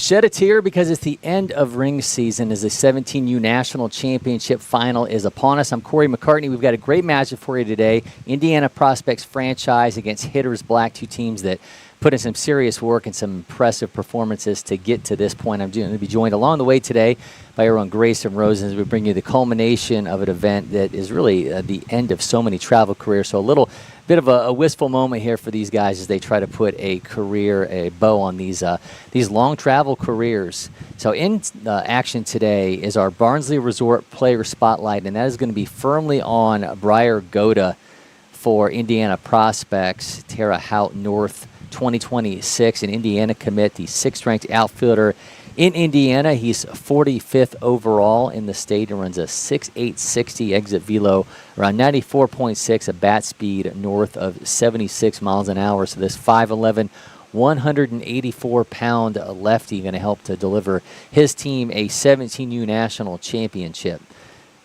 Shed a tear because it's the end of ring season as the 17U National Championship Final is upon us. I'm Cory McCartney. We've got a great matchup for you today. Indiana Prospects franchise against Hitters Black, two teams that put in some serious work and some impressive performances to get to this point. I'm going to be joined along the way today by our own Grayson, Rosen, as we bring you the culmination of an event that is really the end of so many travel careers. So a little bit of a wistful moment here for these guys as they try to put a bow on these long travel careers. So in action today is our Barnsley Resort Player Spotlight, and that is going to be firmly on Briar Goda for Indiana Prospects. Terre Haute North 2026, an Indiana commit, the 6th-ranked outfielder in Indiana. He's 45th overall in the state and runs a 6.860 exit velo, around 94.6, a bat speed north of 76 miles an hour. So this 5'11", 184-pound lefty going to help to deliver his team a 17U national championship.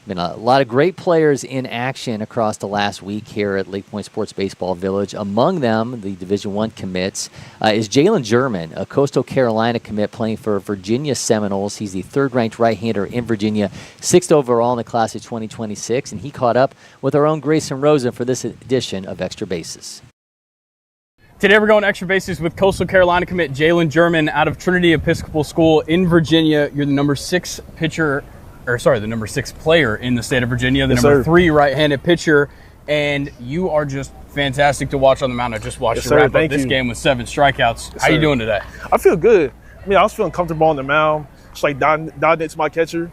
Been a lot of great players in action across the last week here at LakePoint Sports Baseball Village. Among them, the Division I commits, is Jalen German, a Coastal Carolina commit playing for Virginia Seminoles. He's the 3rd-ranked right-hander in Virginia, 6th overall in the class of 2026, and he caught up with our own Grayson Rosen for this edition of Extra Bases. Today we're going extra bases with Coastal Carolina commit Jalen German out of Trinity Episcopal School in Virginia. You're the number 6 player in the state of Virginia, the number 3 right-handed pitcher, and you are just fantastic to watch on the mound. I just watched you wrap up this game with 7 strikeouts. How you doing today? I feel good. I mean, I was feeling comfortable on the mound, just like dodging it to my catcher.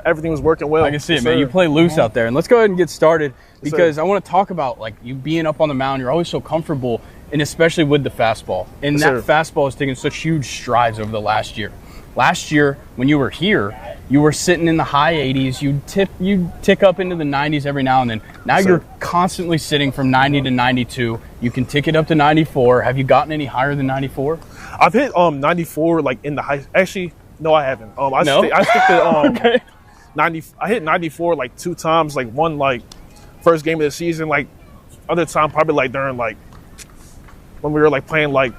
Everything was working well. I can see it, man. You play loose out there. And let's go ahead and get started because I want to talk about like you being up on the mound. You're always so comfortable, and especially with the fastball. And that fastball has taken such huge strides over the last year. Last year, when you were here, you were sitting in the high 80s. You'd tick up into the 90s every now and then. Now you're constantly sitting from 90 to 92. You can tick it up to 94. Have you gotten any higher than 94? I've hit 94 like in the high. Actually, no, I haven't. I stick to 90. I hit 94 like 2 times. Like one like first game of the season. Like other time probably like during like when we were like playing like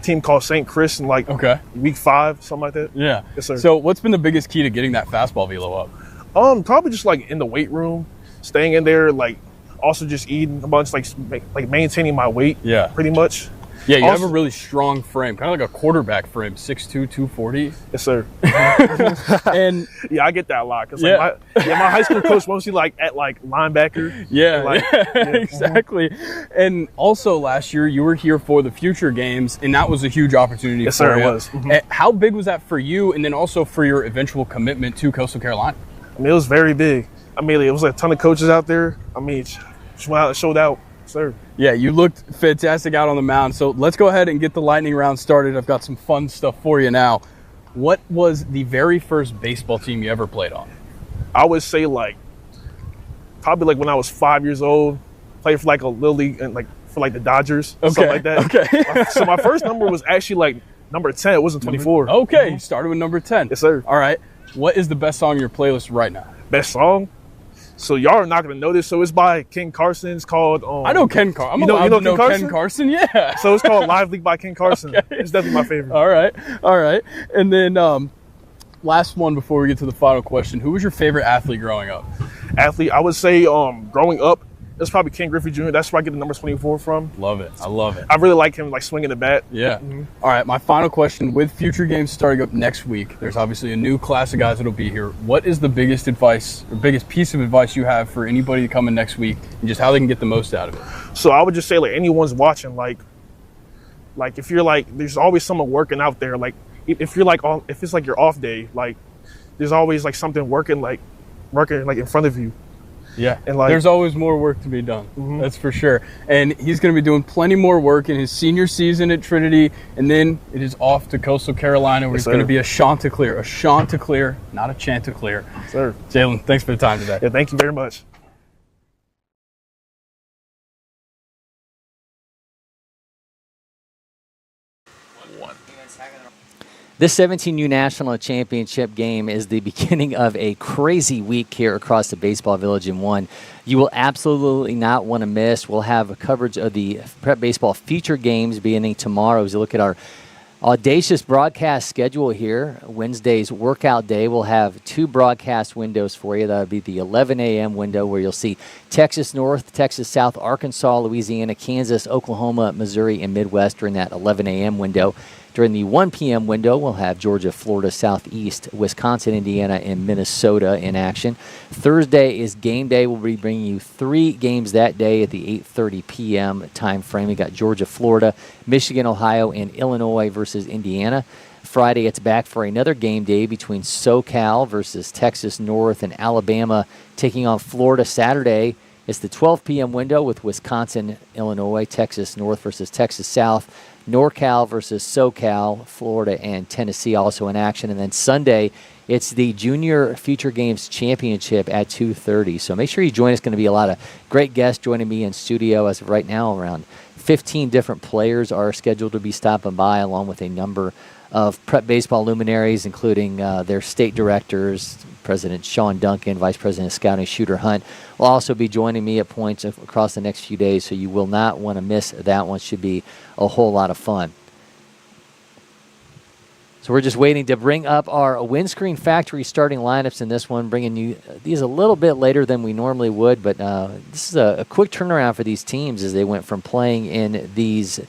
team called St. Chris in like week 5, something like that. Yeah. Yes, sir. So what's been the biggest key to getting that fastball velo up? Probably just like in the weight room, staying in there, like also just eating a bunch, like maintaining my weight. Yeah. Pretty much. Yeah, you have a really strong frame, kind of like a quarterback frame, 6'2", 240. Yes, sir. And yeah, I get that a lot because my high school coach mostly like at like linebacker. Exactly. And also last year you were here for the future games, and that was a huge opportunity. Yes, for sir, you. It was. How big was that for you, and then also for your eventual commitment to Coastal Carolina? I mean, it was very big. I mean, it was like a ton of coaches out there. I mean, just went out and showed out. Sir. Yeah, you looked fantastic out on the mound. So let's go ahead and get the lightning round started. I've got some fun stuff for you now. What was the very first baseball team you ever played on? I would say like probably like when I was 5 years old, played for like a little league and like for like the Dodgers, something like that. Okay. So my first number was actually like number 10. It wasn't 24. Okay, you started with number 10. Yes, sir. All right. What is the best song in your playlist right now? Best song? So y'all are not gonna know this. So it's by Ken Carson. It's called. I know Ken Carson. You know Ken Carson? Yeah. So it's called Live League by Ken Carson. Okay. It's definitely my favorite. All right. And then last one before we get to the final question. Who was your favorite athlete growing up? I would say growing up, it's probably Ken Griffey Jr. That's where I get the number 24 from. Love it. I love it. I really like him, like swinging the bat. Yeah. All right. My final question: with future games starting up next week, there's obviously a new class of guys that'll be here. What is the biggest advice or biggest piece of advice you have for anybody coming next week, and just how they can get the most out of it? So I would just say, like anyone's watching, like if you're like, there's always someone working out there. Like if you're like if it's like your off day, like there's always like something working like in front of you. Yeah, and there's always more work to be done. That's for sure. And he's going to be doing plenty more work in his senior season at Trinity, and then it is off to Coastal Carolina, where he's going to be a Chanticleer, not a Chanticleer. Sir. Jalen, thanks for the time today. Yeah, thank you very much. This 17U National Championship game is the beginning of a crazy week here across the Baseball Village in one you will absolutely not want to miss. We'll have coverage of the Prep Baseball feature games beginning tomorrow as you look at our Audacious broadcast schedule here. Wednesday's workout day. We'll have 2 broadcast windows for you. That'll be the 11 a.m. window where you'll see Texas North, Texas South, Arkansas, Louisiana, Kansas, Oklahoma, Missouri, and Midwest during that 11 a.m. window. During the 1 p.m. window, we'll have Georgia, Florida, Southeast, Wisconsin, Indiana, and Minnesota in action. Thursday is game day. We'll be bringing you 3 games that day at the 8:30 p.m. time frame. We got Georgia, Florida, Michigan, Ohio, and Illinois versus Indiana. Friday, it's back for another game day between SoCal versus Texas North and Alabama taking on Florida. Saturday, it's the 12 p.m. window with Wisconsin, Illinois, Texas North versus Texas South. NorCal versus SoCal, Florida and Tennessee also in action. And then Sunday, it's the Junior Future Games Championship at 2:30. So make sure you join us. Going to be a lot of great guests joining me in studio as of right now. Around 15 different players are scheduled to be stopping by, along with a number of prep baseball luminaries, including their state directors, President Sean Duncan, Vice President of Scouting Shooter Hunt, will also be joining me at points across the next few days, so you will not want to miss that one. Should be a whole lot of fun. So we're just waiting to bring up our Windscreen Factory starting lineups in this one, bringing you these a little bit later than we normally would, but this is a quick turnaround for these teams as they went from playing in these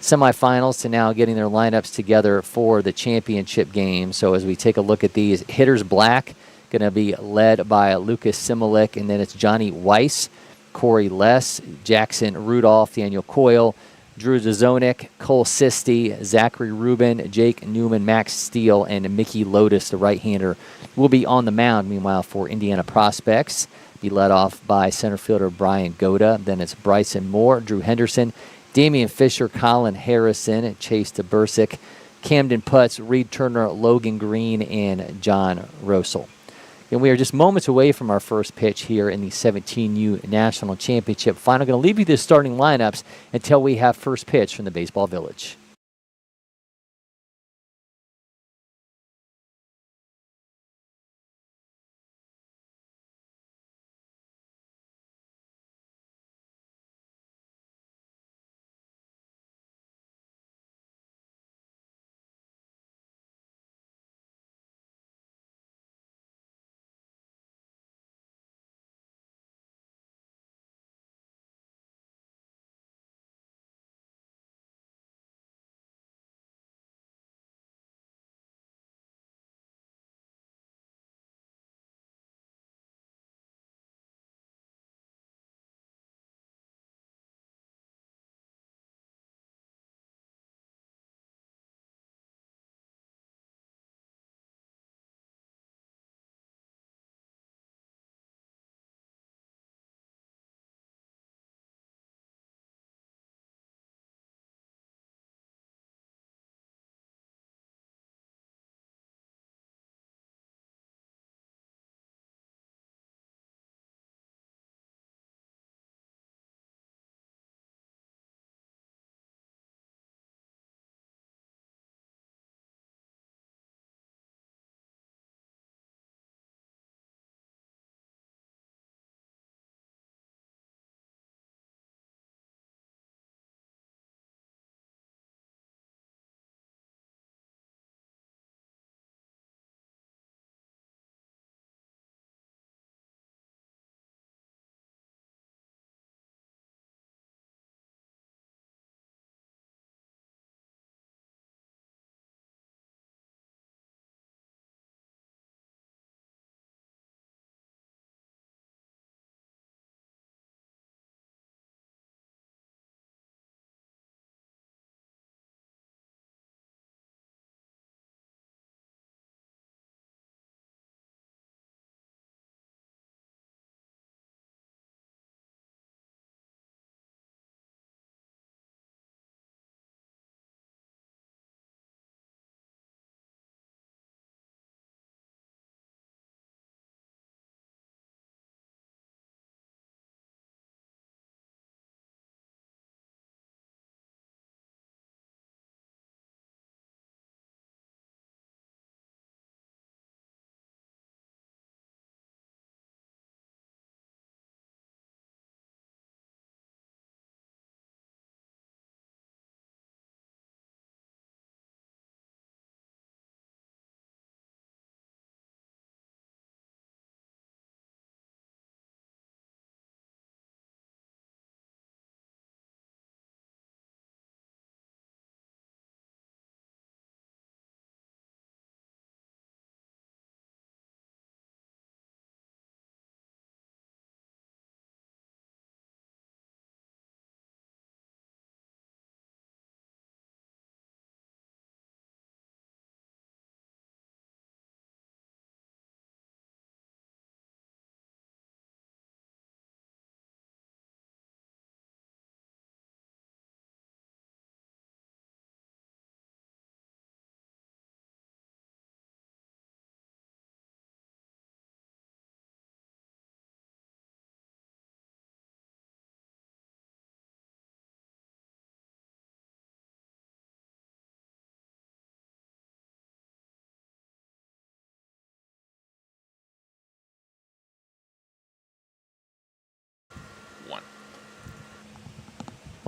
semifinals to now getting their lineups together for the championship game. So as we take a look at these, hitters black, going to be led by Lucas Similik, and then it's Johnny Weiss, Cory Less, Jackson Rudolph, Daniel Coyle, Drew Zazonik, Cole Sisti, Zachary Rubin, Jake Newman, Max Steele, and Mickey Lotus, the right-hander, will be on the mound. Meanwhile, for Indiana prospects, be led off by center fielder Brian Goda. Then it's Bryson Moore, Drew Henderson, Damian Fisher, Colin Harrison, Chase DeBursick, Camden Putz, Reed Turner, Logan Green, and John Rosel. And we are just moments away from our first pitch here in the 17U National Championship Final. Going to leave you the starting lineups until we have first pitch from the Baseball Village.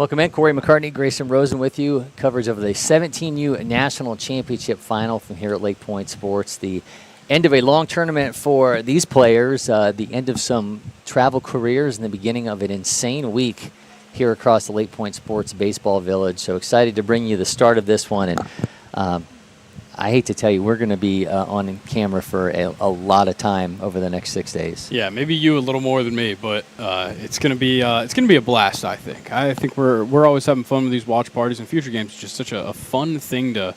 Welcome in, Cory McCartney, Grayson Rosen with you. Coverage of the 17U National Championship Final from here at LakePoint Sports. The end of a long tournament for these players, the end of some travel careers, and the beginning of an insane week here across the LakePoint Sports Baseball Village. So excited to bring you the start of this one. And I hate to tell you, we're going to be on camera for a lot of time over the next 6 days. Yeah, maybe you a little more than me, but it's going to be a blast. I think we're always having fun with these watch parties, and future games is just such a fun thing to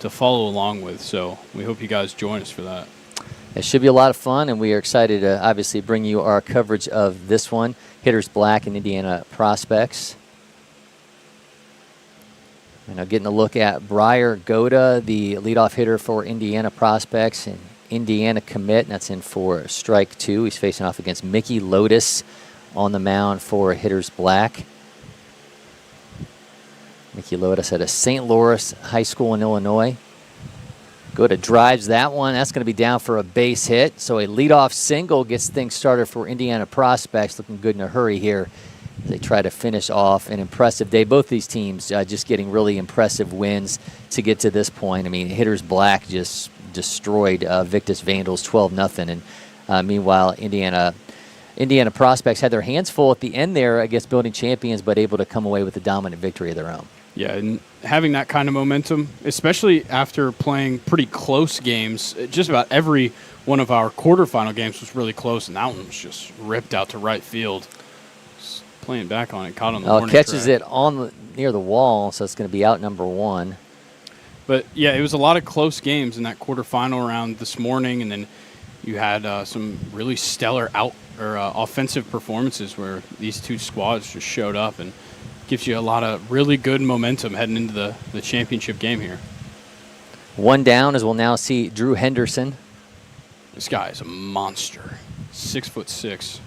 follow along with. So we hope you guys join us for that. It should be a lot of fun, and we are excited to obviously bring you our coverage of this one. Hitters Black and Indiana Prospects. Getting a look at Briar Goda, the leadoff hitter for Indiana Prospects, and Indiana commit, and that's in for strike 2. He's facing off against Mickey Lotus on the mound for Hitters Black. Mickey Lotus at a St. Louis High School in Illinois. Goda drives that one. That's going to be down for a base hit. So a leadoff single gets things started for Indiana Prospects. Looking good in a hurry here. They try to finish off an impressive day. Both these teams just getting really impressive wins to get to this point. I mean, Hitters Black just destroyed Victus Vandals 12-0. And meanwhile, Indiana Prospects had their hands full at the end there against building champions, but able to come away with a dominant victory of their own. Yeah, and having that kind of momentum, especially after playing pretty close games, just about every one of our quarterfinal games was really close, and that one was just ripped out to right field. Playing back on it, caught on the warning catches track. it near the wall, so it's going to be out number 1. But, yeah, it was a lot of close games in that quarterfinal round this morning, and then you had some really stellar offensive performances where these two squads just showed up, and gives you a lot of really good momentum heading into the championship game here. One down, as we'll now see Drew Henderson. This guy is a monster, 6'6".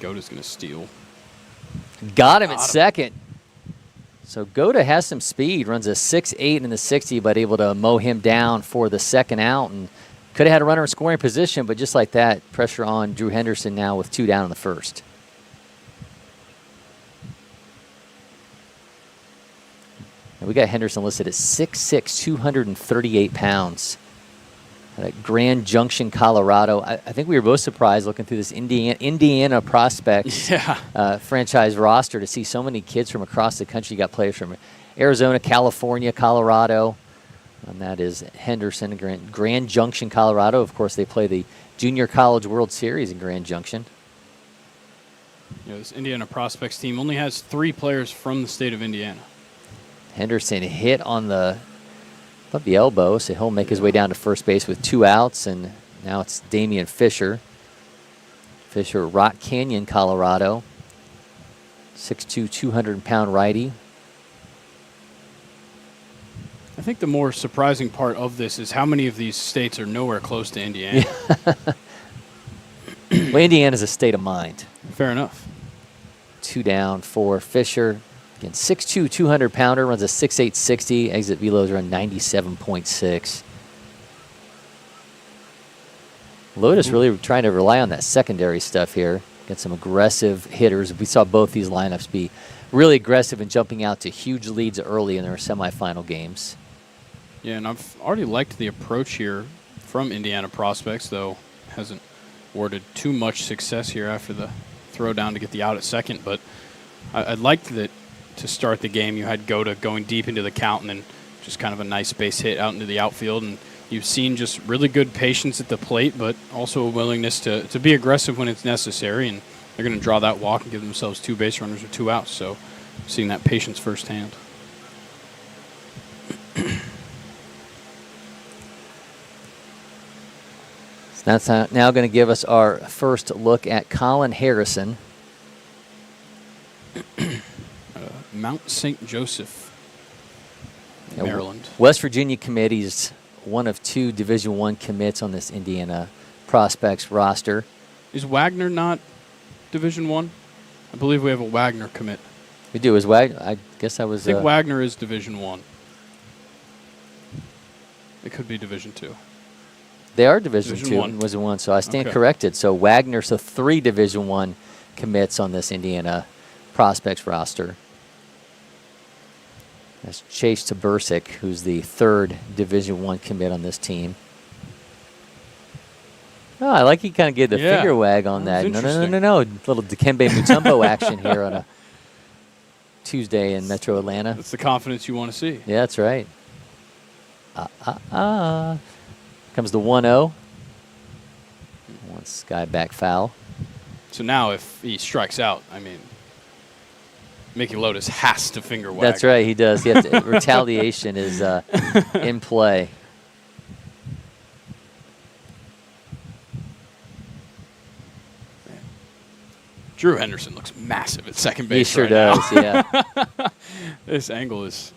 Goda's going to steal. Got him at second. So Goda has some speed, runs a 6.8 in the 60, but able to mow him down for the second out. And could have had a runner in scoring position, but just like that, pressure on Drew Henderson now with 2 down in the first. And we got Henderson listed at 6'6", 238 pounds. At Grand Junction, Colorado. I think we were both surprised looking through this Indiana Prospects franchise roster to see so many kids from across the country. You got players from Arizona, California, Colorado. And that is Henderson, Grand Junction, Colorado. Of course, they play the Junior College World Series in Grand Junction. This Indiana Prospects team only has 3 players from the state of Indiana. Henderson hit on the elbow, so he'll make his way down to first base with 2 outs, and now it's Damian Fisher. Fisher, Rock Canyon, Colorado. 6'2", 200-pound righty. I think the more surprising part of this is how many of these states are nowhere close to Indiana. Well, Indiana's a state of mind. Fair enough. 2 down for Fisher. Again, 6'2", 200-pounder, runs a 6'8", 60. Exit velos run 97.6. Lotus really trying to rely on that secondary stuff here. Get some aggressive hitters. We saw both these lineups be really aggressive and jumping out to huge leads early in their semifinal games. Yeah, and I've already liked the approach here from Indiana Prospects, though hasn't awarded too much success here after the throw down to get the out at second. But I liked that. To start the game, you had Goda going deep into the count and then just kind of a nice base hit out into the outfield. And you've seen just really good patience at the plate, but also a willingness to be aggressive when it's necessary. And they're going to draw that walk and give themselves 2 base runners with 2 outs. So seeing that patience firsthand. So that's now going to give us our first look at Colin Harrison. Mount St. Joseph, Maryland. West Virginia committees, one of 2 Division I commits on this Indiana Prospects roster. Is Wagner not Division I? I believe we have a Wagner commit. We do. Is Wagner? I guess I was. I think Wagner is Division I. It could be Division II. They are Division II. I. Was so I stand corrected. So Wagner. So 3 Division I commits on this Indiana prospects roster. That's Chase Tabersic, who's the 3rd Division I commit on this team. Oh, I like he kind of gave the finger wag on that. No. Little Dikembe Mutombo action here on a Tuesday in Metro Atlanta. That's the confidence you want to see. Yeah, that's right. Comes the 1-0. One sky back foul. So now if he strikes out, I mean, Mickey Lotus has to finger wag. That's right, he does. Retaliation is in play. Drew Henderson looks massive at second base. He sure right does, now. yeah. This angle is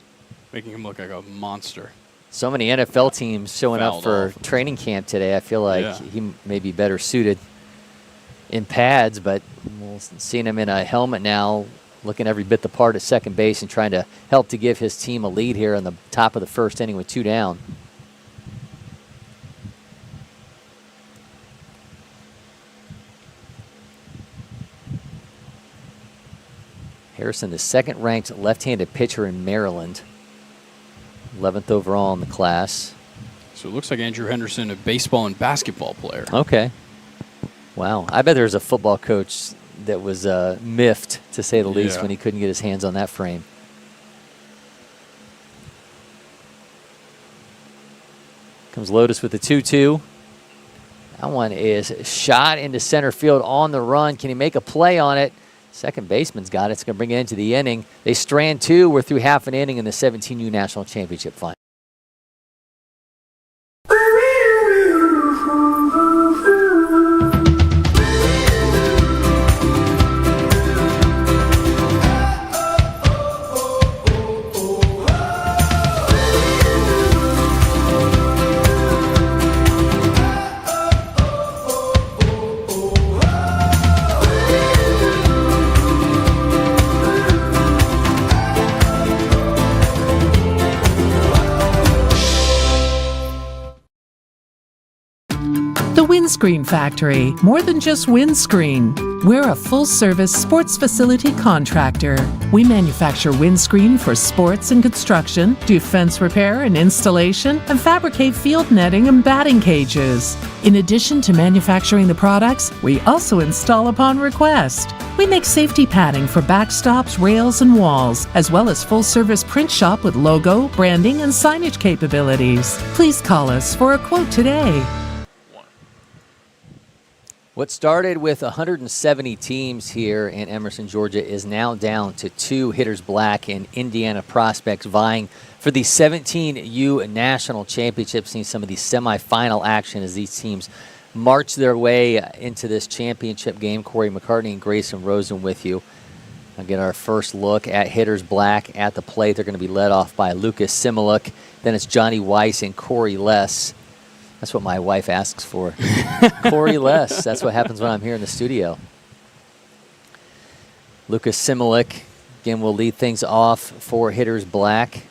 making him look like a monster. So many NFL teams showing up for training camp today. I feel like he may be better suited in pads, but we'll seeing him in a helmet now, looking every bit the part at second base and trying to help to give his team a lead here on the top of the 1st inning with 2 down. Harrison, the 2nd-ranked left-handed pitcher in Maryland, 11th overall in the class. So it looks like Andrew Henderson, a baseball and basketball player. Okay. Wow. I bet there's a football coach that was miffed, to say the least, when he couldn't get his hands on that frame. Comes Lotus with the 2-2. That one is shot into center field on the run. Can he make a play on it? Second baseman's got it. It's going to bring it into the inning. They strand 2. We're through half an inning in the 17U National Championship final. The Windscreen Factory, more than just windscreen. We're a full-service sports facility contractor. We manufacture windscreen for sports and construction, do fence repair and installation, and fabricate field netting and batting cages. In addition to manufacturing the products, we also install upon request. We make safety padding for backstops, rails, and walls, as well as full-service print shop with logo, branding, and signage capabilities. Please call us for a quote today. What started with 170 teams here in Emerson, Georgia, is now down to 2 hitters black and Indiana prospects vying for the 17U National Championship. Seeing some of the semifinal action as these teams march their way into this championship game. Cory McCartney and Grayson Rosen with you. I'll get our first look at hitters black at the plate. They're going to be led off by Lucas Similuk. Then it's Johnny Weiss and Cory Less. That's what my wife asks for. Cory Less. That's what happens when I'm here in the studio. Lucas Similuk, again, will lead things off for hitters black.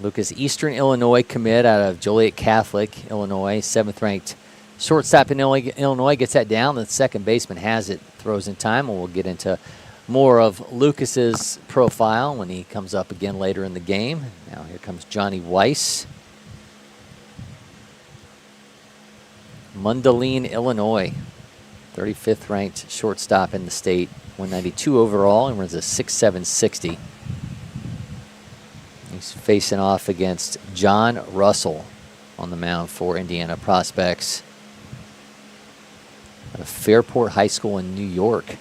Lucas, Eastern Illinois commit out of Joliet Catholic, Illinois, 7th-ranked shortstop in Illinois. Gets that down. The second baseman has it, throws in time, and we'll get into more of Lucas's profile when he comes up again later in the game. Now here comes Johnny Weiss. Mundelein, Illinois, 35th ranked shortstop in the state, 192 overall, and runs a 6.7 60. He's facing off against John Russell on the mound for Indiana prospects out of Fairport High School in New York.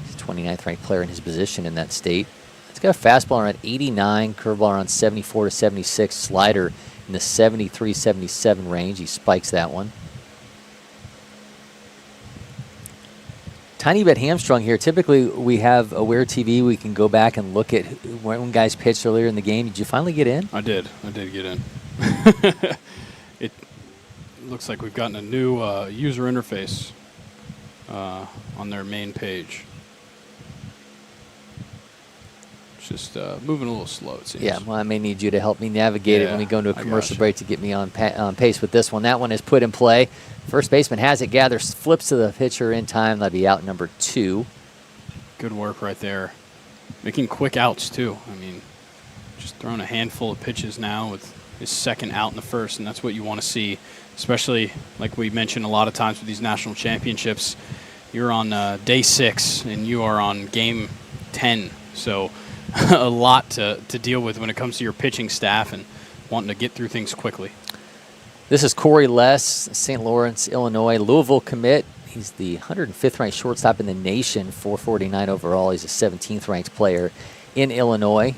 He's a 29th ranked player in his position in that state. He's got a fastball around 89, curveball around 74 to 76, slider in the 73-77 range. He spikes that one. Tiny bit hamstrung here. Typically, we have Aware TV. We can go back and look at when guys pitched earlier in the game. Did you finally get in? I did. I did get in. It looks like we've gotten a new user interface on their main page. It's just moving a little slow, it seems. Yeah, well, I may need you to help me navigate it when we go into a commercial break to get me on pace with this one. That one is put in play. First baseman has it, gathers, flips to the pitcher in time. That'll be out number 2. Good work right there. Making quick outs, too. I mean, just throwing a handful of pitches now with his second out in the first, and that's what you want to see, especially like we mentioned a lot of times with these national championships. You're on day 6, and you are on game 10. So a lot to deal with when it comes to your pitching staff and wanting to get through things quickly. This is Cory Less, St. Lawrence, Illinois, Louisville commit. He's the 105th ranked shortstop in the nation, 449 overall. He's a 17th ranked player in Illinois.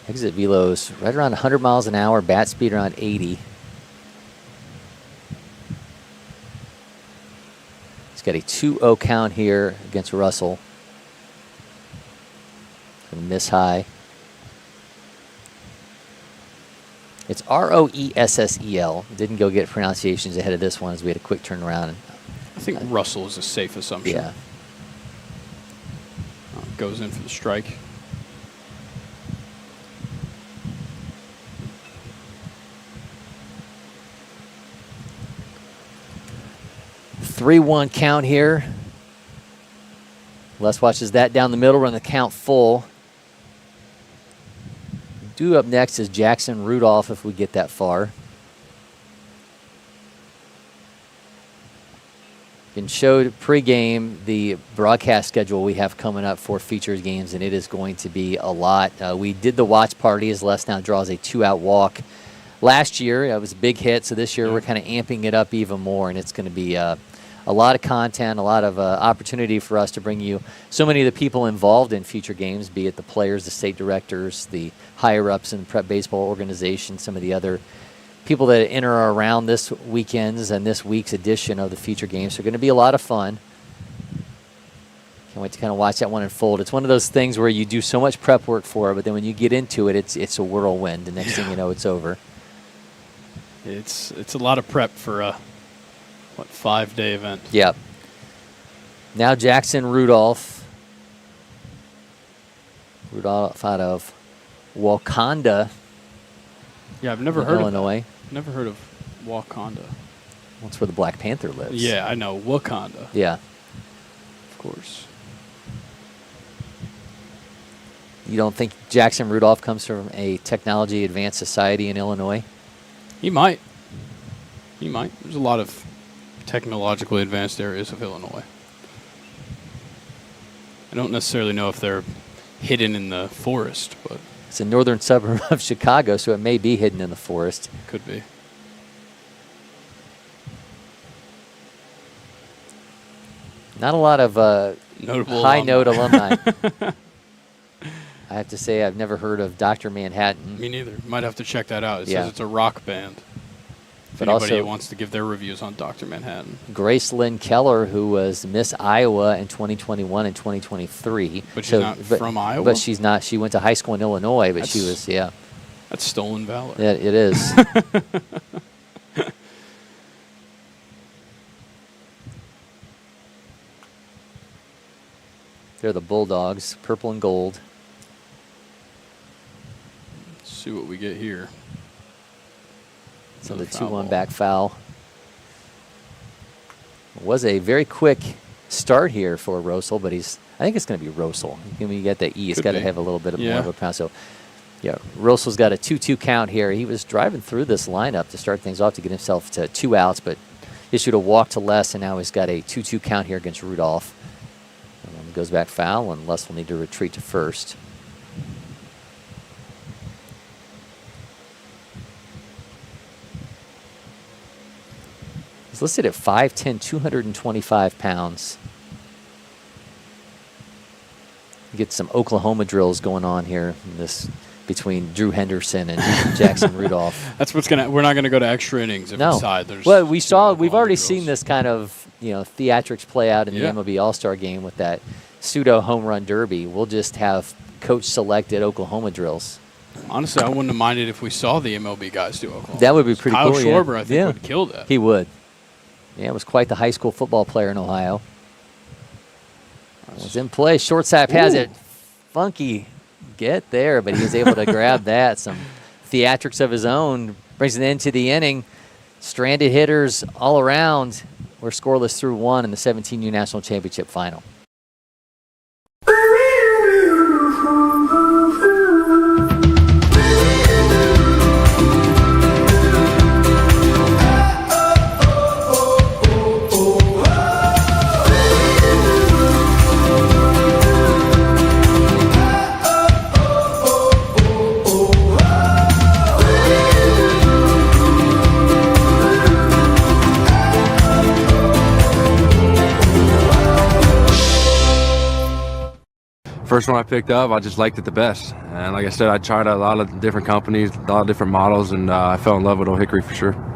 Exit velos right around 100 miles an hour, bat speed around 80. He's got a 2-0 count here against Russell. Gonna miss high. It's Roessel. Didn't go get pronunciations ahead of this one as we had a quick turnaround. I think Russell is a safe assumption. Yeah. Goes in for the strike. Three-one count here. Les watches that down the middle, run the count full. Due up next is Jackson Rudolph if we get that far. Been showed pregame the broadcast schedule we have coming up for features games, and it is going to be a lot. We did the watch party as Les now draws a 2-out walk. Last year, it was a big hit, so this year we're kind of amping it up even more, and it's going to be a lot of content, a lot of opportunity for us to bring you so many of the people involved in future games, be it the players, the state directors, the higher-ups in the prep baseball organization, some of the other people that enter or around this weekend's and this week's edition of the feature games. So going to be a lot of fun. Can't wait to kind of watch that one unfold. It's one of those things where you do so much prep work for it, but then when you get into it, it's a whirlwind. The next thing you know, it's over. It's a lot of prep for a 5-day event. Yep. Now Jackson Rudolph. Rudolph out of Wakanda. Yeah, I've never heard Illinois. of that. Never heard of Wakanda. That's where the Black Panther lives. Yeah, I know. Wakanda. Yeah. Of course. You don't think Jackson Rudolph comes from a technology advanced society in Illinois? He might. He might. There's a lot of technologically advanced areas of Illinois. I don't necessarily know if they're hidden in the forest, but it's a northern suburb of Chicago, so it may be hidden in the forest. Could be. Not a lot of high-note alumni. I have to say I've never heard of Dr. Manhattan. Me neither. Might have to check that out. It Yeah. says it's a rock band. If But anybody also wants to give their reviews on Dr. Manhattan. Grace Lynn Keller, who was Miss Iowa in 2021 and 2023. But she's not from Iowa? But she's not. She went to high school in Illinois, but she was, yeah. That's stolen valor. Yeah, it is. They're the Bulldogs, purple and gold. Let's see what we get here. So the Another foul 2-1 ball. back foul. It was a very quick start here for Rosel, but I think it's going to be Rosel. When you get that E, it's Could got to be. have a little bit of more Yeah. of a pound. So, yeah, Rosel's got a 2-2 count here. He was driving through this lineup to start things off to get himself to 2 outs, but issued a walk to Les, and now he's got a 2-2 count here against Rudolph. And then goes back foul, and Les will need to retreat to first. He's listed at 5'10", 225 pounds. You get some Oklahoma drills going on here in this between Drew Henderson and Jackson Rudolph. That's what's gonna. We're not gonna go to extra innings if No. inside. There's Well, we've Oklahoma already drills. seen this kind of theatrics play out in the Yeah. MLB All-Star game with that pseudo home run derby. We'll just have coach selected Oklahoma drills. Honestly, I wouldn't have minded if we saw the MLB guys do Oklahoma. That would be pretty Kyle cool. Schwarber, I think, yeah. would kill that. He would. Yeah, it was quite the high school football player in Ohio. Was in play. Shortstop has it. Funky get there, but he was able to grab that. Some theatrics of his own. Brings it into the inning. Stranded hitters all around. We're scoreless through 1 in the 17U National Championship final. First one I picked up, I just liked it the best. And like I said, I tried a lot of different companies, a lot of different models, and I fell in love with Old Hickory for sure.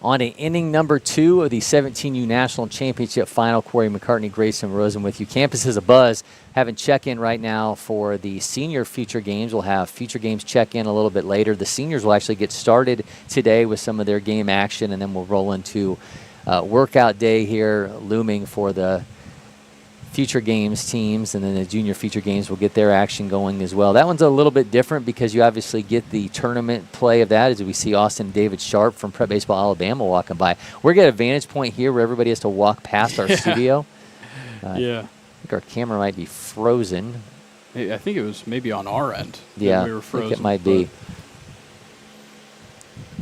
On to inning number 2 of the 17U National Championship final. Cory, McCartney, Grayson, Rosen with you. Campus is abuzz. Having check-in right now for the senior future games. We'll have future games check-in a little bit later. The seniors will actually get started today with some of their game action, and then we'll roll into workout day here looming for the future games teams, and then the junior future games will get their action going as well. That one's a little bit different because you obviously get the tournament play of that as we see Austin and David Sharp from Prep Baseball Alabama walking by. We're at a vantage point here where everybody has to walk past our studio. Yeah. I think our camera might be frozen. I think it was maybe on our end. Yeah, we were frozen, I think it might be.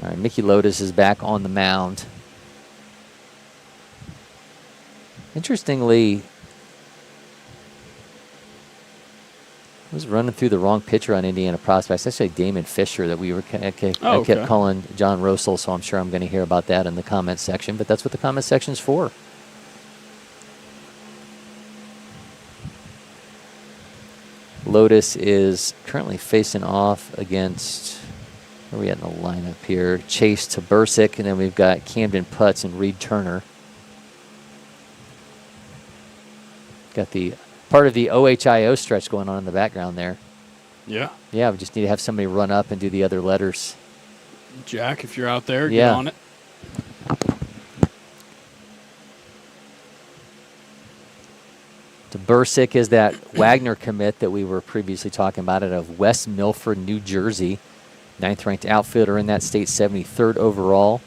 All right, Mickey Lotus is back on the mound. Interestingly, I was running through the wrong pitcher on Indiana Prospects. That's actually Damon Fisher that we were I kept calling John Rosel, so I'm sure I'm going to hear about that in the comment section, but that's what the comment section's for. Lotus is currently facing off against, where are we at in the lineup here? Chase Tabersic, and then we've got Camden Putz and Reed Turner. Got the part of the OHIO stretch going on in the background there. Yeah. Yeah, we just need to have somebody run up and do the other letters. Jack, if you're out there, get on it. Tabersic is that Wagner commit that we were previously talking about out of West Milford, New Jersey. 9th-ranked outfielder in that state, 73rd overall.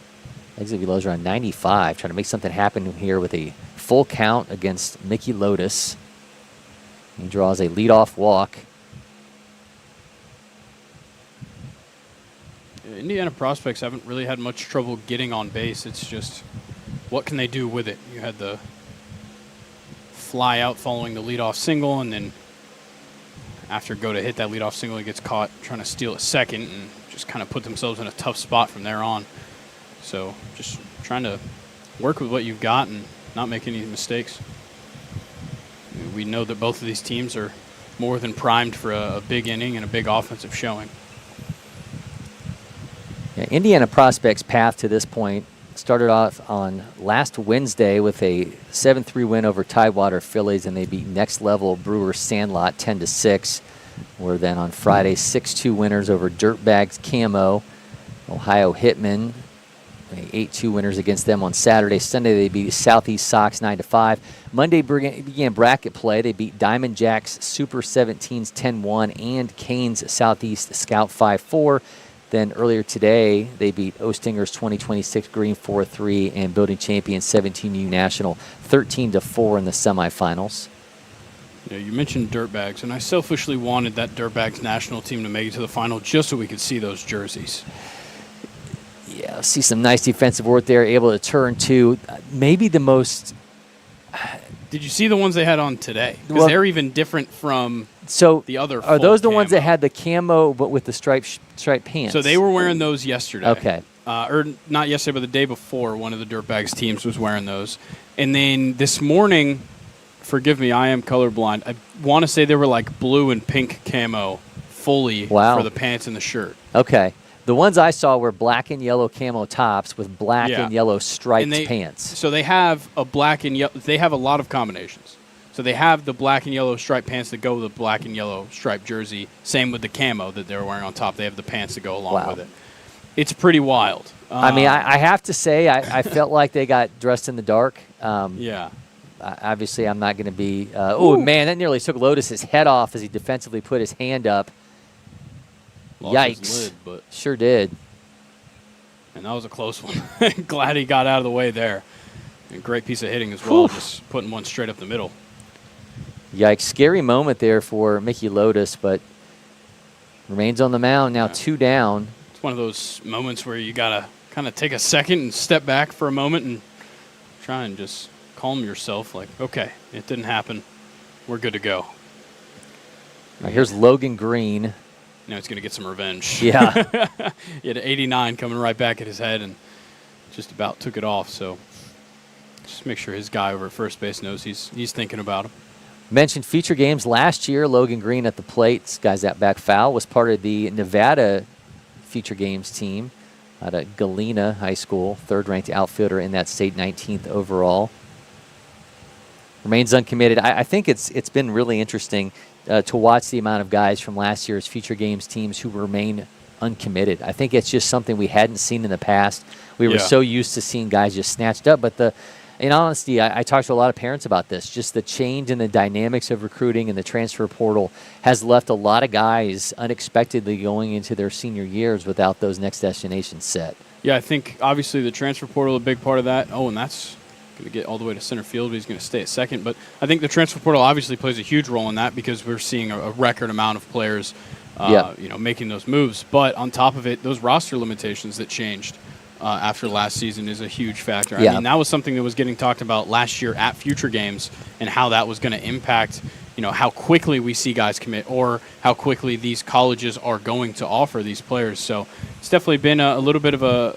Exit velos around 95, trying to make something happen here with a full count against Mickey Lotus. He draws a leadoff walk. Indiana prospects haven't really had much trouble getting on base. It's just, what can they do with it? You had the fly out following the leadoff single, and then after go to hit that leadoff single, he gets caught trying to steal a second and just kind of put themselves in a tough spot from there on. So just trying to work with what you've got and not make any mistakes. We know that both of these teams are more than primed for a big inning and a big offensive showing. Yeah, Indiana prospects' path to this point started off on last Wednesday with a 7-3 win over Tidewater Phillies, and they beat Next Level Brewers Sandlot 10-6. We're then on Friday 6-2 winners over Dirtbags Camo, Ohio Hitmen. 8-2 winners against them on Saturday. Sunday they beat Southeast Sox 9-5. Monday began bracket play. They beat Diamond Jacks Super 17s 10-1 and Canes Southeast Scout 5-4. Then earlier today they beat Ostingers 2026 Green 4-3 and building champions 17U National 13-4 in the semifinals. Yeah, you mentioned Dirtbags, and I selfishly wanted that Dirtbags national team to make it to the final just so we could see those jerseys. Yeah, see some nice defensive work there, able to turn to maybe the most. Did you see the ones they had on today? Because they're even different from the other. Are those the camo ones that had the camo but with the striped pants? So they were wearing those yesterday. Okay. Or not yesterday, but the day before, one of the Dirtbags teams was wearing those. And then this morning, forgive me, I am colorblind. I want to say they were like blue and pink camo fully for the pants and the shirt. Okay. The ones I saw were black and yellow camo tops with black and yellow striped pants. So they have a black and yellow. They have a lot of combinations. So they have the black and yellow striped pants that go with the black and yellow striped jersey. Same with the camo that they're wearing on top. They have the pants that go along with it. It's pretty wild. I mean, I have to say, I felt like they got dressed in the dark. Yeah. Obviously, I'm not going to be. Oh, man, that nearly took Lotus's head off as he defensively put his hand up. Lost Yikes. his lid, but sure did. And that was a close one. Glad he got out of the way there. And great piece of hitting as well, just putting one straight up the middle. Yikes. Scary moment there for Mickey Lotus, but remains on the mound. Now 2 down. It's one of those moments where you got to kind of take a second and step back for a moment and try and just calm yourself. Like, okay, it didn't happen. We're good to go. Right, here's Logan Green. Now he's going to get some revenge. Yeah. He had 89 coming right back at his head and just about took it off. So just make sure his guy over at first base knows he's thinking about him. Mentioned feature games last year. Logan Green at the plate. This guy's that back foul. Was part of the Nevada feature games team out of Galena High School. 3rd-ranked outfielder in that state, 19th overall. Remains uncommitted. I think it's been really interesting to watch the amount of guys from last year's feature games teams who remain uncommitted. I think it's just something we hadn't seen in the past. We were so used to seeing guys just snatched up, but in honesty, I talked to a lot of parents about this. Just the change in the dynamics of recruiting and the transfer portal has left a lot of guys unexpectedly going into their senior years without those next destinations set. Yeah, I think obviously the transfer portal is a big part of that. Oh, and that's going to get all the way to center field, but he's going to stay at second. But I think the transfer portal obviously plays a huge role in that because we're seeing a record amount of players making those moves. But on top of it, those roster limitations that changed after last season is a huge factor. I mean, that was something that was getting talked about last year at future games and how that was going to impact, how quickly we see guys commit or how quickly these colleges are going to offer these players. So it's definitely been a little bit of a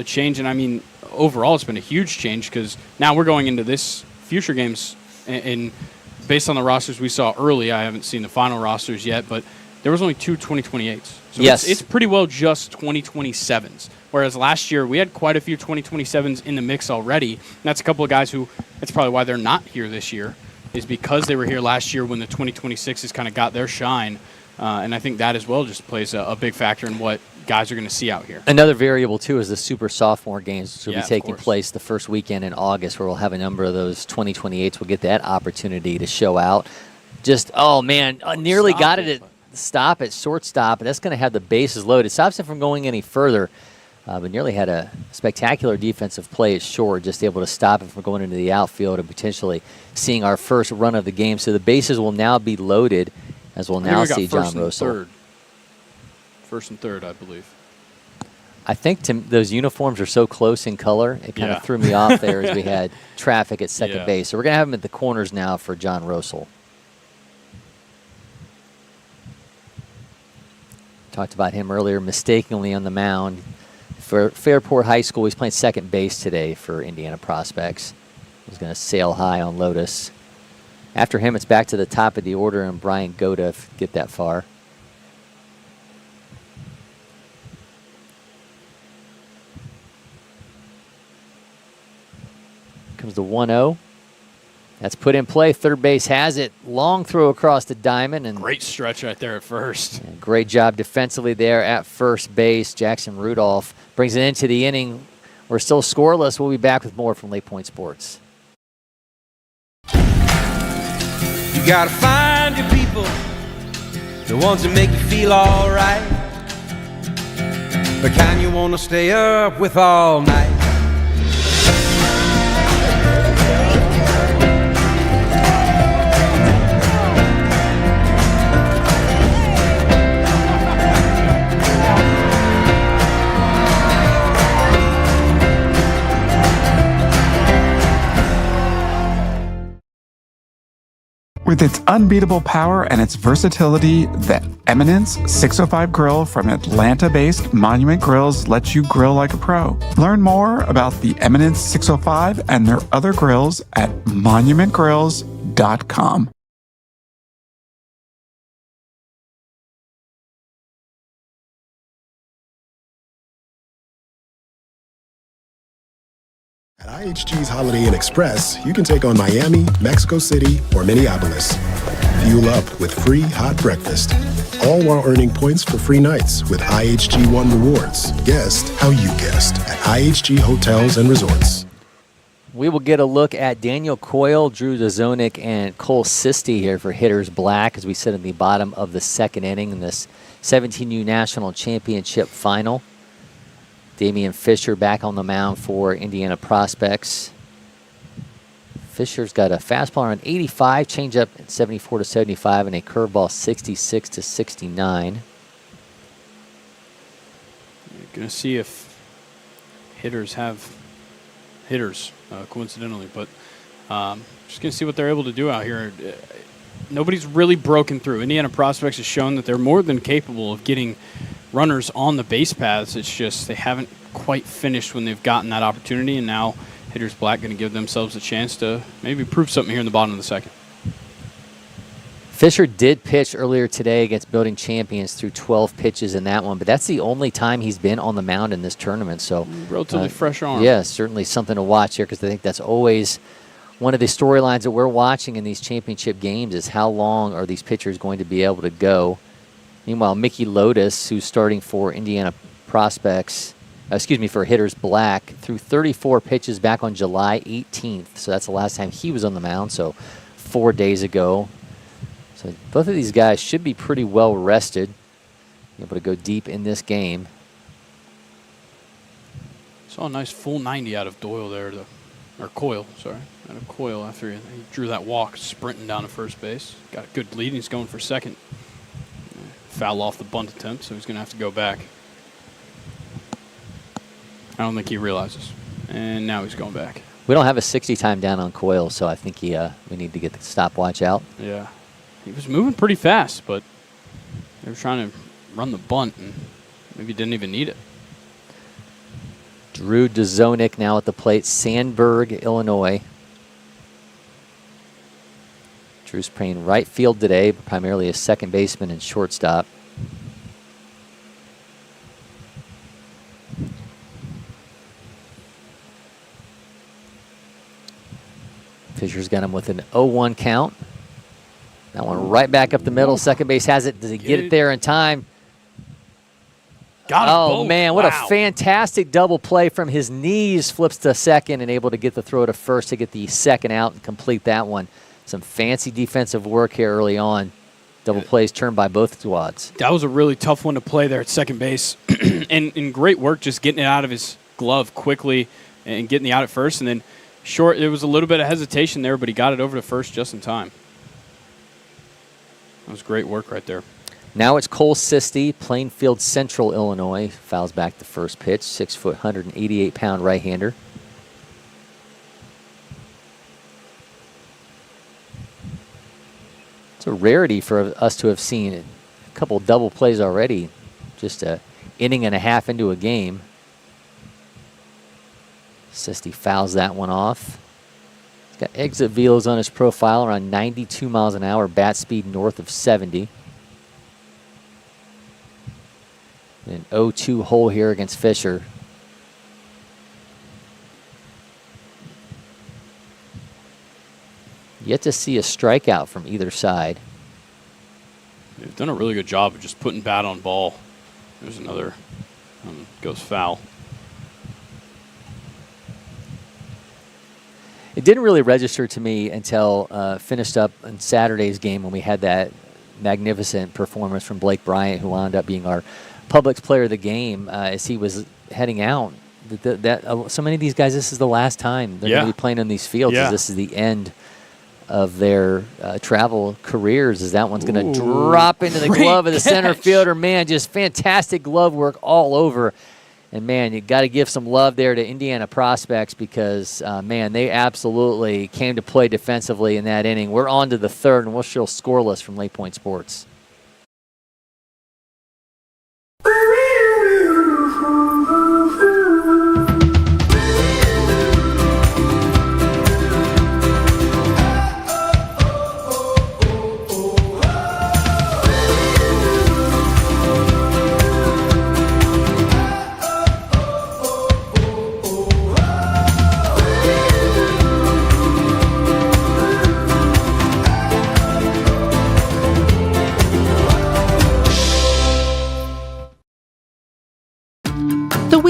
change. And I mean, overall, it's been a huge change because now we're going into this future games and based on the rosters we saw early, I haven't seen the final rosters yet, but there was only 2 2028s. So it's pretty well just 2027s. Whereas last year, we had quite a few 2027s in the mix already. And that's a couple of guys who, that's probably why they're not here this year, is because they were here last year when the 2026s kind of got their shine. And I think that as well just plays a big factor in what guys are going to see out here. Another variable, too, is the super sophomore games, which will be taking place the first weekend in August, where we'll have a number of those 2028s. We'll get that opportunity to show out. Just, oh, man, nearly got it at shortstop, and that's going to have the bases loaded. Stops it from going any further. But nearly had a spectacular defensive play at short, just able to stop it from going into the outfield and potentially seeing our first run of the game. So the bases will now be loaded, as we'll now see John Russell. First and third, I believe. I think those uniforms are so close in color, it kind of threw me off there as we had traffic at second base. So we're going to have him at the corners now for John Russell. Talked about him earlier, mistakenly on the mound. For Fairport High School, he's playing second base today for Indiana Prospects. He's going to sail high on Lotus. After him, it's back to the top of the order, and Brian Goda get that far. Comes the 1-0. That's put in play. Third base has it. Long throw across the diamond. And great stretch right there at first. Great job defensively there at first base. Jackson Rudolph brings it into the inning. We're still scoreless. We'll be back with more from LakePoint Sports. You gotta find your people, the ones that make you feel all right, the kind you wanna stay up with all night. With its unbeatable power and its versatility, the Eminence 605 grill from Atlanta-based Monument Grills lets you grill like a pro. Learn more about the Eminence 605 and their other grills at monumentgrills.com. At IHG's Holiday Inn Express, you can take on Miami, Mexico City, or Minneapolis. Fuel up with free hot breakfast, all while earning points for free nights with IHG One Rewards. Guest how you guessed at IHG Hotels and Resorts. We will get a look at Daniel Coyle, Drew Dozonik, and Cole Sisti here for hitters black as we sit in the bottom of the second inning in this 17U National Championship final. Damian Fisher back on the mound for Indiana Prospects. Fisher's got a fastball around 85, changeup at 74 to 75, and a curveball 66 to 69. You're going to see if hitters have hitters, coincidentally, but just going to see what they're able to do out here. Nobody's really broken through. Indiana Prospects has shown that they're more than capable of getting runners on the base paths. It's just they haven't quite finished when they've gotten that opportunity, and now hitters black going to give themselves a chance to maybe prove something here in the bottom of the second. Fisher did pitch earlier today against building champions through 12 pitches in that one, but that's the only time he's been on the mound in this tournament. So relatively fresh arm. Yeah, certainly something to watch here because I think that's always one of the storylines that we're watching in these championship games is how long are these pitchers going to be able to go. Meanwhile, Mickey Lotus, who's starting for Indiana Prospects, for hitters black, threw 34 pitches back on July 18th. So that's the last time he was on the mound, so 4 days ago. So both of these guys should be pretty well rested, be able to go deep in this game. Saw a nice full 90 out of Coyle out of Coyle after he drew that walk, sprinting down to first base. Got a good lead, and he's going for second. Foul off the bunt attempt, so he's going to have to go back. I don't think he realizes. And now he's going back. We don't have a 60 time down on Coyle, so I think we need to get the stopwatch out. Yeah. He was moving pretty fast, but they were trying to run the bunt, and maybe didn't even need it. Drew Dozonik now at the plate, Sandburg, Illinois. Drew's playing right field today, primarily a second baseman and shortstop. Fisher's got him with an 0-1 count. That one right back up the middle. Second base has it. Does he get it there in time? Got it. Oh, man, what a fantastic double play from his knees. Flips to second and able to get the throw to first to get the second out and complete that one. Some fancy defensive work here early on. Double plays turned by both squads. That was a really tough one to play there at second base. and great work just getting it out of his glove quickly and getting the out at first. And then short, there was a little bit of hesitation there, but he got it over to first just in time. That was great work right there. Now it's Cole Sisti, Plainfield Central, Illinois. Fouls back the first pitch, 6 foot, 188-pound right-hander. It's a rarity for us to have seen a couple double plays already, just an inning and a half into a game. Sisti fouls that one off. He's got exit velos on his profile around 92 miles an hour, bat speed north of 70. An 0-2 hole here against Fisher. Yet to see a strikeout from either side. They've done a really good job of just putting bat on ball. There's another, goes foul. It didn't really register to me until finished up in Saturday's game when we had that magnificent performance from Blake Bryant, who wound up being our Publix player of the game as he was heading out. So many of these guys, this is the last time they're going to be playing on these fields. Yeah. This is the end of their travel careers, as that one's going to drop into the glove of the center fielder. Man, just fantastic glove work all over. And, man, you got to give some love there to Indiana Prospects because, man, they absolutely came to play defensively in that inning. We're on to the third, and we'll show scoreless from LakePoint Sports.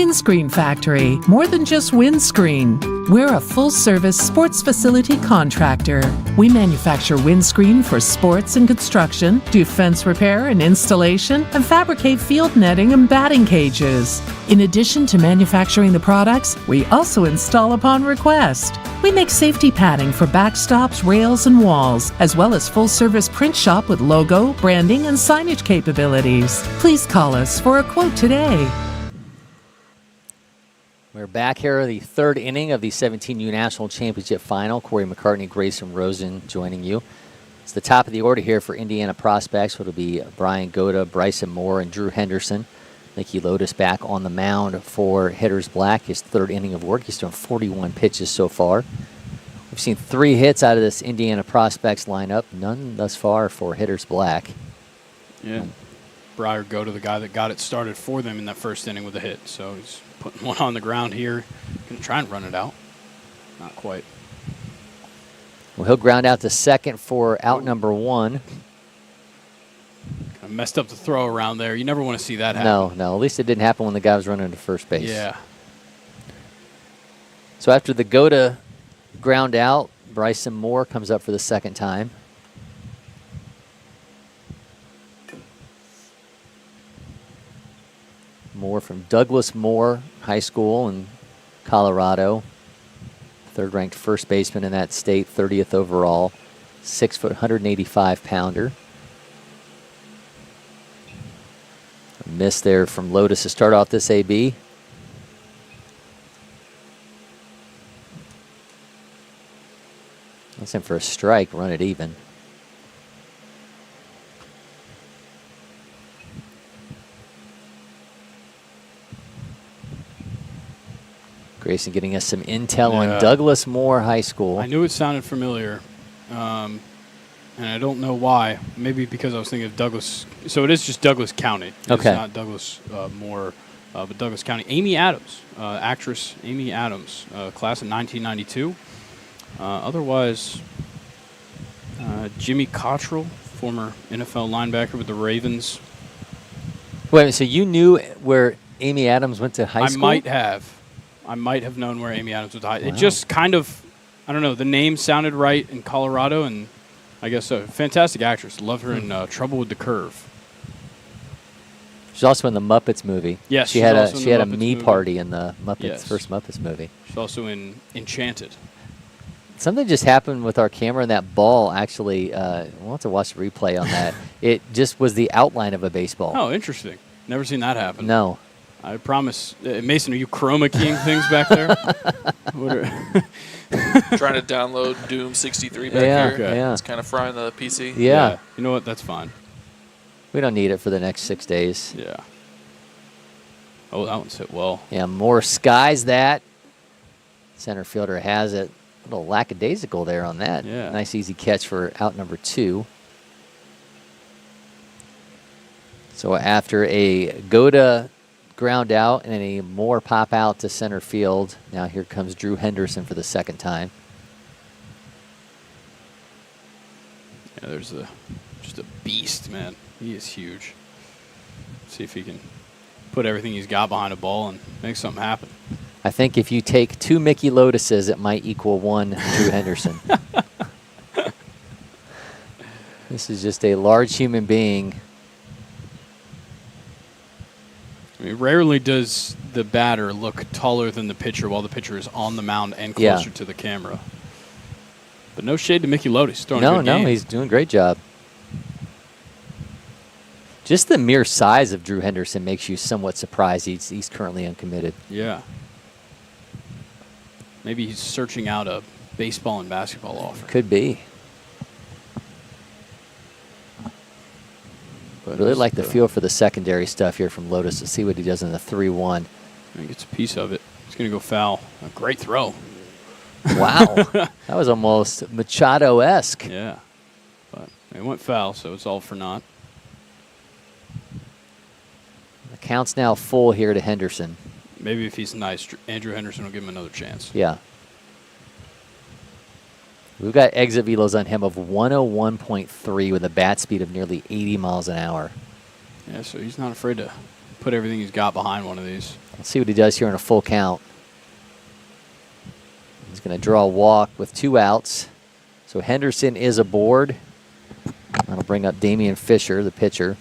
Windscreen Factory, more than just windscreen. We're a full-service sports facility contractor. We manufacture windscreen for sports and construction, do fence repair and installation, and fabricate field netting and batting cages. In addition to manufacturing the products, we also install upon request. We make safety padding for backstops, rails, and walls, as well as full-service print shop with logo, branding, and signage capabilities. Please call us for a quote today. We're back here, the third inning of the 17U National Championship Final. Cory McCartney, Grayson, Rosen joining you. It's the top of the order here for Indiana prospects. It'll be Brian Goda, Bryson Moore, and Drew Henderson. Mickey Lotus back on the mound for Hitters Black, his third inning of work. He's thrown 41 pitches so far. We've seen 3 hits out of this Indiana prospects lineup, none thus far for Hitters Black. Yeah. Brian Goda, the guy that got it started for them in that first inning with a hit. So he's putting one on the ground here. Going to try and run it out. Not quite. Well, he'll ground out to second for out number 1. Kind of messed up the throw around there. You never want to see that happen. No. At least it didn't happen when the guy was running to first base. Yeah. So after the Goda ground out, Bryson Moore comes up for the second time. Moore from Douglas Moore High School in Colorado. Third-ranked first baseman in that state, 30th overall. 6 foot, 185-pounder. A miss there from Lotus to start off this AB. That's in for a strike, run it even. Grayson getting us some intel on Douglas Moore High School. I knew it sounded familiar, and I don't know why. Maybe because I was thinking of Douglas. So it is just Douglas County. It's not Douglas Moore, but Douglas County. Amy Adams, actress Amy Adams, class of 1992. Otherwise, Jimmy Cottrell, former NFL linebacker with the Ravens. Wait, so you knew where Amy Adams went to high school? I might have known where Amy Adams was. Wow. It just kind of, I don't know, the name sounded right in Colorado, and I guess a fantastic actress. Love her in Trouble with the Curve. She's also in the Muppets movie. Yes, she had a me party in the Muppets first Muppets movie. She's also in Enchanted. Something just happened with our camera, and that ball actually, we'll have to watch the replay on that. It just was the outline of a baseball. Oh, interesting. Never seen that happen. No. I promise. Mason, are you chroma keying things back there? Trying to download Doom 63 back here. Okay. Yeah. It's kind of frying the PC. Yeah. You know what? That's fine. We don't need it for the next 6 days. Yeah. Oh, that one's hit well. Yeah, Moore skies that. Center fielder has it. A little lackadaisical there on that. Yeah. Nice easy catch for out number 2. So after a Goda ground out and a Moore pop out to center field, now here comes Drew Henderson for the second time. Yeah, there's just a beast, man. He is huge. See if he can put everything he's got behind a ball and make something happen. I think if you take 2 Mickey Lotuses, it might equal 1 Drew Henderson. This is just a large human being. I mean, rarely does the batter look taller than the pitcher while the pitcher is on the mound and closer to the camera. But no shade to Mickey Lotus. He's throwing a good game. He's doing a great job. Just the mere size of Drew Henderson makes you somewhat surprised he's currently uncommitted. Yeah. Maybe he's searching out a baseball and basketball offer. Could be. But really like the feel for the secondary stuff here from Lotus to see what he does in the 3-1. He gets a piece of it. He's going to go foul. A great throw. Wow. That was almost Machado-esque. Yeah. But it went foul, so it's all for naught. The count's now full here to Henderson. Maybe if he's nice, Andrew Henderson will give him another chance. Yeah. We've got exit velos on him of 101.3 with a bat speed of nearly 80 miles an hour. Yeah, so he's not afraid to put everything he's got behind one of these. Let's see what he does here in a full count. He's going to draw a walk with 2 outs. So Henderson is aboard. That'll bring up Damian Fisher, the pitcher.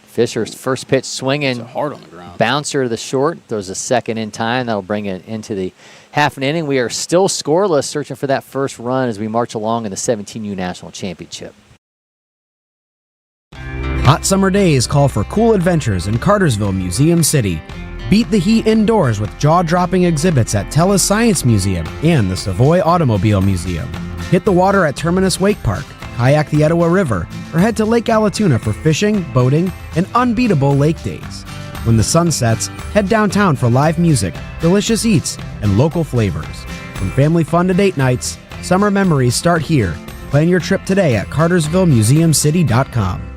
Fisher's first pitch swinging. Hard on the ground. Bouncer to the short. Throws a second in time. That'll bring it into the half an inning. We are still scoreless, searching for that first run as we march along in the 17U National Championship. Hot summer days call for cool adventures in Cartersville Museum City. Beat the heat indoors with jaw-dropping exhibits at Tellus Science Museum and the Savoy Automobile Museum. Hit the water at Terminus Wake Park, kayak the Etowah River, or head to Lake Allatoona for fishing, boating, and unbeatable lake days. When the sun sets, head downtown for live music, delicious eats, and local flavors. From family fun to date nights, summer memories start here. Plan your trip today at cartersvillemuseumcity.com.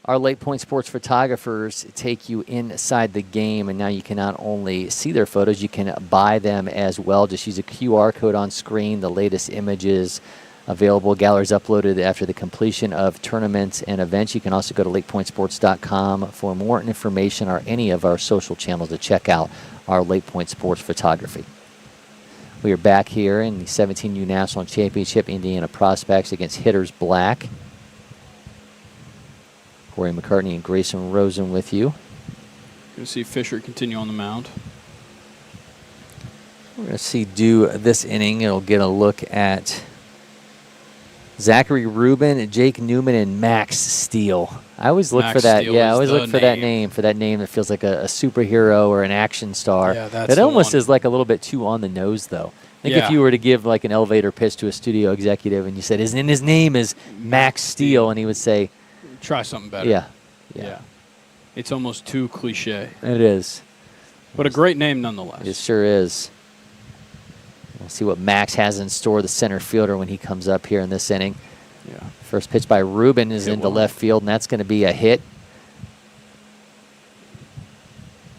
Our LakePoint sports photographers take you inside the game, and now you can not only see their photos, you can buy them as well. Just use a QR code on screen. The latest images available. Galleries uploaded after the completion of tournaments and events. You can also go to lakepointsports.com for more information or any of our social channels to check out our LakePoint sports photography. We are back here in the 17U National Championship. Indiana Prospects against Hitters Black. Cory McCartney and Grayson Rosen with you. Going to see Fisher continue on the mound. We're going to see do this inning. It'll get a look at Zachary Rubin, Jake Newman, and Max Steele. I always look for that. Yeah, I always look for that name. For that name that feels like a superhero or an action star. Yeah, that's that almost is like a little bit too on the nose, though. I think if you were to give like an elevator pitch to a studio executive and you said, his name is Max Steele, and he would say, try something better. Yeah. It's almost too cliche. It is. But a great name nonetheless. It sure is. We'll see what Max has in store, the center fielder, when he comes up here in this inning. Yeah. First pitch by Rubin is into left field, and that's going to be a hit.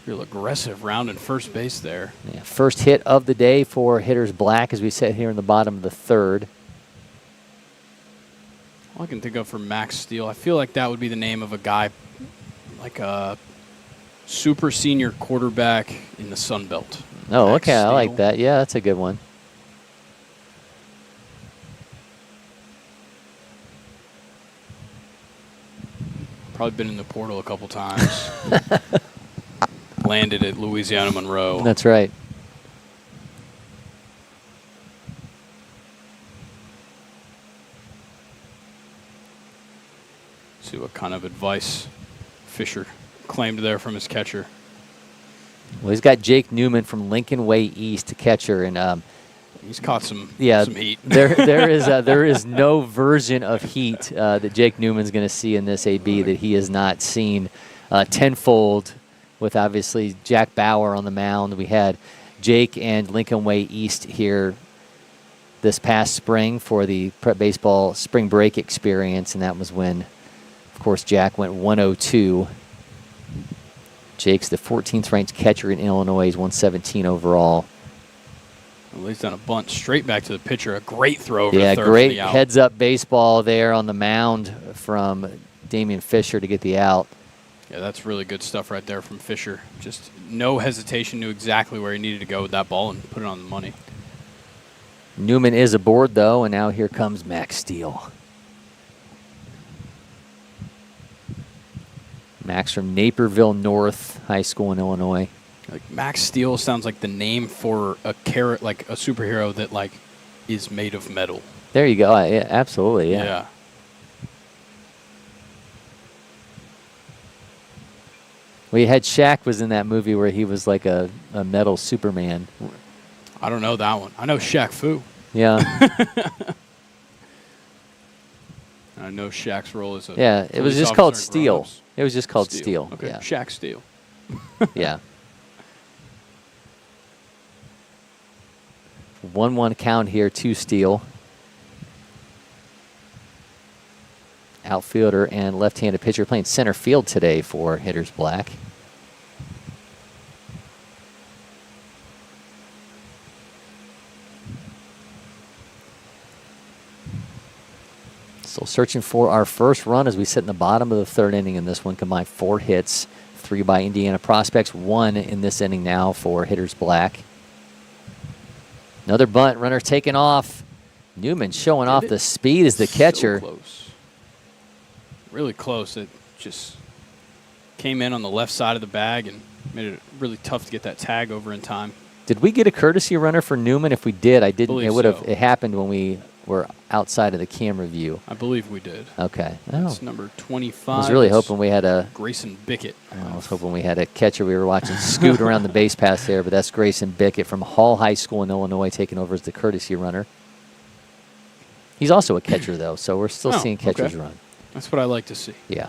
Real aggressive round in first base there. Yeah, first hit of the day for Hitters Black as we sit here in the bottom of the third. All I can think of for Max Steele, I feel like that would be the name of a guy like a super senior quarterback in the Sun Belt. Oh, Max okay. Steele. I like that. Yeah, that's a good one. Probably been in the portal a couple times. Landed at Louisiana Monroe. That's right. See what kind of advice Fisher claimed there from his catcher. Well, he's got Jake Newman from Lincoln Way East, catcher, and he's caught some heat. there is no version of heat that Jake Newman's going to see in this AB that he has not seen tenfold. With obviously Jack Bauer on the mound, we had Jake and Lincoln Way East here this past spring for the prep baseball spring break experience, and that was when, of course, Jack went 102. Jake's the 14th ranked catcher in Illinois. He's 117 overall. Well, he's done a bunt straight back to the pitcher. A great throw over yeah, the third. Great for the out. heads-up baseball there on the mound from Damian Fisher to get the out. Yeah, that's really good stuff right there from Fisher. Just no hesitation, knew exactly where he needed to go with that ball and put it on the money. Newman is aboard, though, and now here comes Max Steele. Max from Naperville North High School in Illinois. Like Max Steele sounds like the name for a like a superhero that like is made of metal. There you go. Yeah, absolutely. Yeah. Well, you had Shaq was in that movie where he was like a metal Superman. I don't know that one. I know Shaq Fu. Yeah. I know Shaq's role as a it was just called Steel. It was just called Steel. Okay, yeah. Shaq Steele. Yeah. 1-1 count here to Steele. Outfielder and left-handed pitcher playing center field today for Hitters Black. Still searching for our first run as we sit in the bottom of the third inning in this one. Combined 4 hits, 3 by Indiana prospects, 1 in this inning now for hitters black. Another bunt, runner taken off. Newman showing off the speed as the catcher. So close. Really close. It just came in on the left side of the bag and made it really tough to get that tag over in time. Did we get a courtesy runner for Newman? If we did, I didn't. Believe It would have. so. It happened when we were outside of the camera view. I believe we did. Okay. That's number 25. I was really hoping we had a Grayson Bickett. I was hoping we had a catcher we were watching scoot around the base pass there, but that's Grayson Bickett from Hall High School in Illinois taking over as the courtesy runner. He's also a catcher, though, so we're still seeing catchers run. That's what I like to see. Yeah.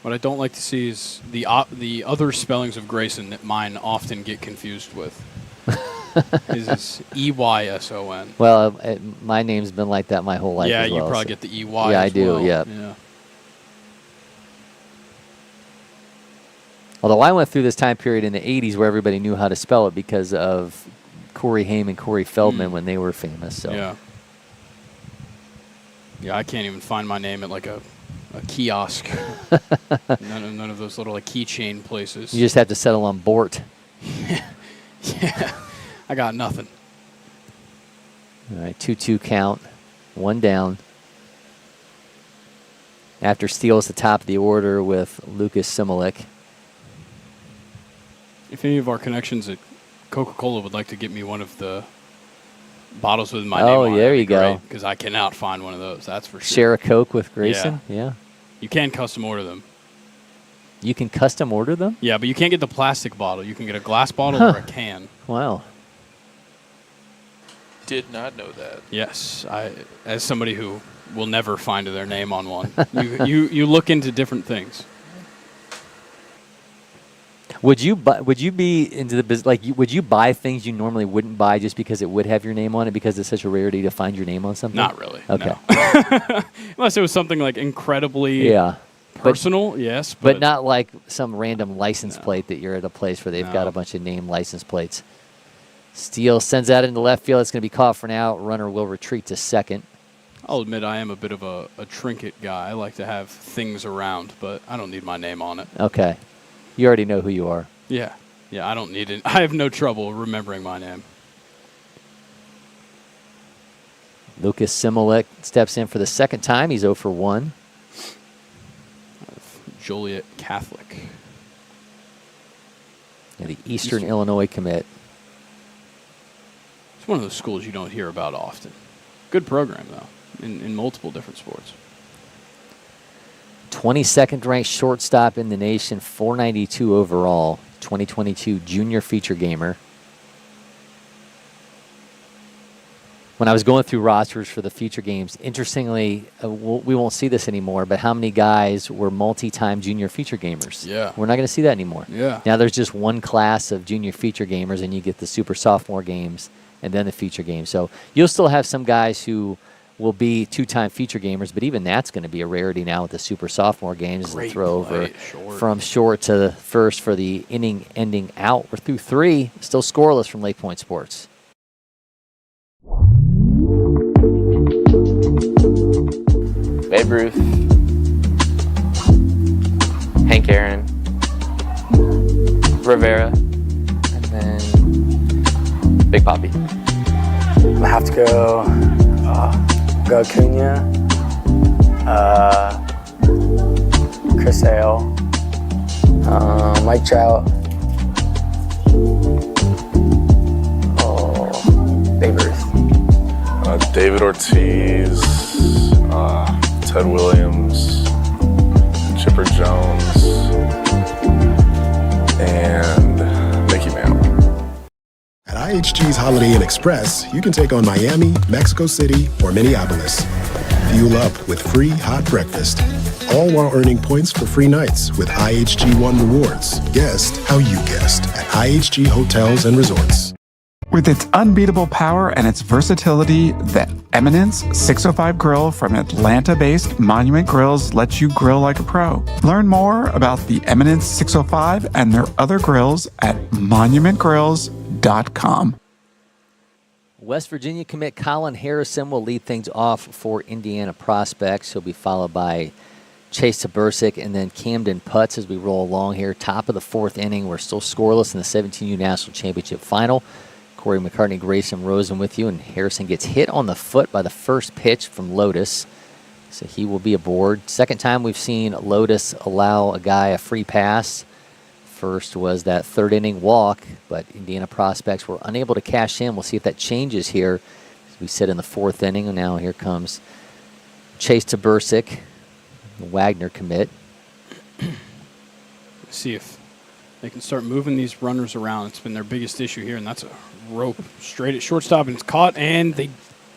What I don't like to see is the other spellings of Grayson that mine often get confused with. Is E-Y-S-O-N. Well, my name's been like that my whole life Yeah, as well. you probably get the E-Y Yeah, as I do, well. yeah. Although I went through this time period in the 80s where everybody knew how to spell it because of Corey Haim and Corey Feldman when they were famous. So. Yeah. Yeah, I can't even find my name at like a kiosk. none of those little like keychain places. You just have to settle on Bort. Yeah, I got nothing. All right, 2-2 count, 1 down. After Steele's the top of the order with Lucas Simolik. If any of our connections at Coca-Cola would like to get me one of the bottles with my name on it, there you go. Because I cannot find one of those, that's for sure. Share a Coke with Grayson? Yeah. You can custom order them. You can custom order them? Yeah, but you can't get the plastic bottle. You can get a glass bottle or a can. Wow. Did not know that. Yes, as somebody who will never find their name on one, you look into different things. Would you be into the business? Like, would you buy things you normally wouldn't buy just because it would have your name on it because it's such a rarity to find your name on something? Not really. Okay. No. Unless it was something like incredibly personal, yes. But not like some random license plate that you're at a place where they've got a bunch of name license plates. Steele sends that into left field. It's going to be caught for now. Runner will retreat to second. I'll admit I am a bit of a trinket guy. I like to have things around, but I don't need my name on it. Okay. You already know who you are. Yeah. Yeah, I don't need it. I have no trouble remembering my name. Lucas Simolik steps in for the second time. He's 0 for 1. Joliet Catholic. Yeah, the Eastern Illinois commit. It's one of those schools you don't hear about often. Good program, though, in multiple different sports. 22nd ranked shortstop in the nation, 492 overall, 2022 junior feature gamer. When I was going through rosters for the feature games, interestingly, we won't see this anymore, but how many guys were multi-time junior feature gamers? Yeah. We're not going to see that anymore. Yeah. Now there's just one class of junior feature gamers, and you get the super sophomore games and then the feature games. So you'll still have some guys who will be 2-time feature gamers, but even that's going to be a rarity now with the super sophomore games. As a throw over from short to the first for the inning ending out. We're through 3, still scoreless from LakePoint Sports. Babe Ruth, Hank Aaron, Rivera, and then Big Papi. I have to go Acuna, Chris Sale, Mike Trout, Babe Ruth. David Ortiz, Ted Williams, Chipper Jones, and Mickey Mantle. At IHG's Holiday Inn Express, you can take on Miami, Mexico City, or Minneapolis. Fuel up with free hot breakfast, all while earning points for free nights with IHG One Rewards. Guest how you guessed at IHG Hotels and Resorts. With its unbeatable power and its versatility, the Eminence 605 Grill from Atlanta-based Monument Grills lets you grill like a pro. Learn more about the Eminence 605 and their other grills at monumentgrills.com. West Virginia commit Colin Harrison will lead things off for Indiana prospects. He'll be followed by Chase Tabersic and then Camden Putz as we roll along here. Top of the fourth inning. We're still scoreless in the 17U National Championship final. Cory, McCartney, Grayson, Rosen with you, and Harrison gets hit on the foot by the first pitch from Lotus, so he will be aboard. Second time we've seen Lotus allow a guy a free pass. First was that third inning walk, but Indiana prospects were unable to cash in. We'll see if that changes here as we sit in the fourth inning. And now here comes Chase Tabersic, the Wagner commit. See if they can start moving these runners around. It's been their biggest issue here, and that's a rope straight at shortstop, and it's caught, and they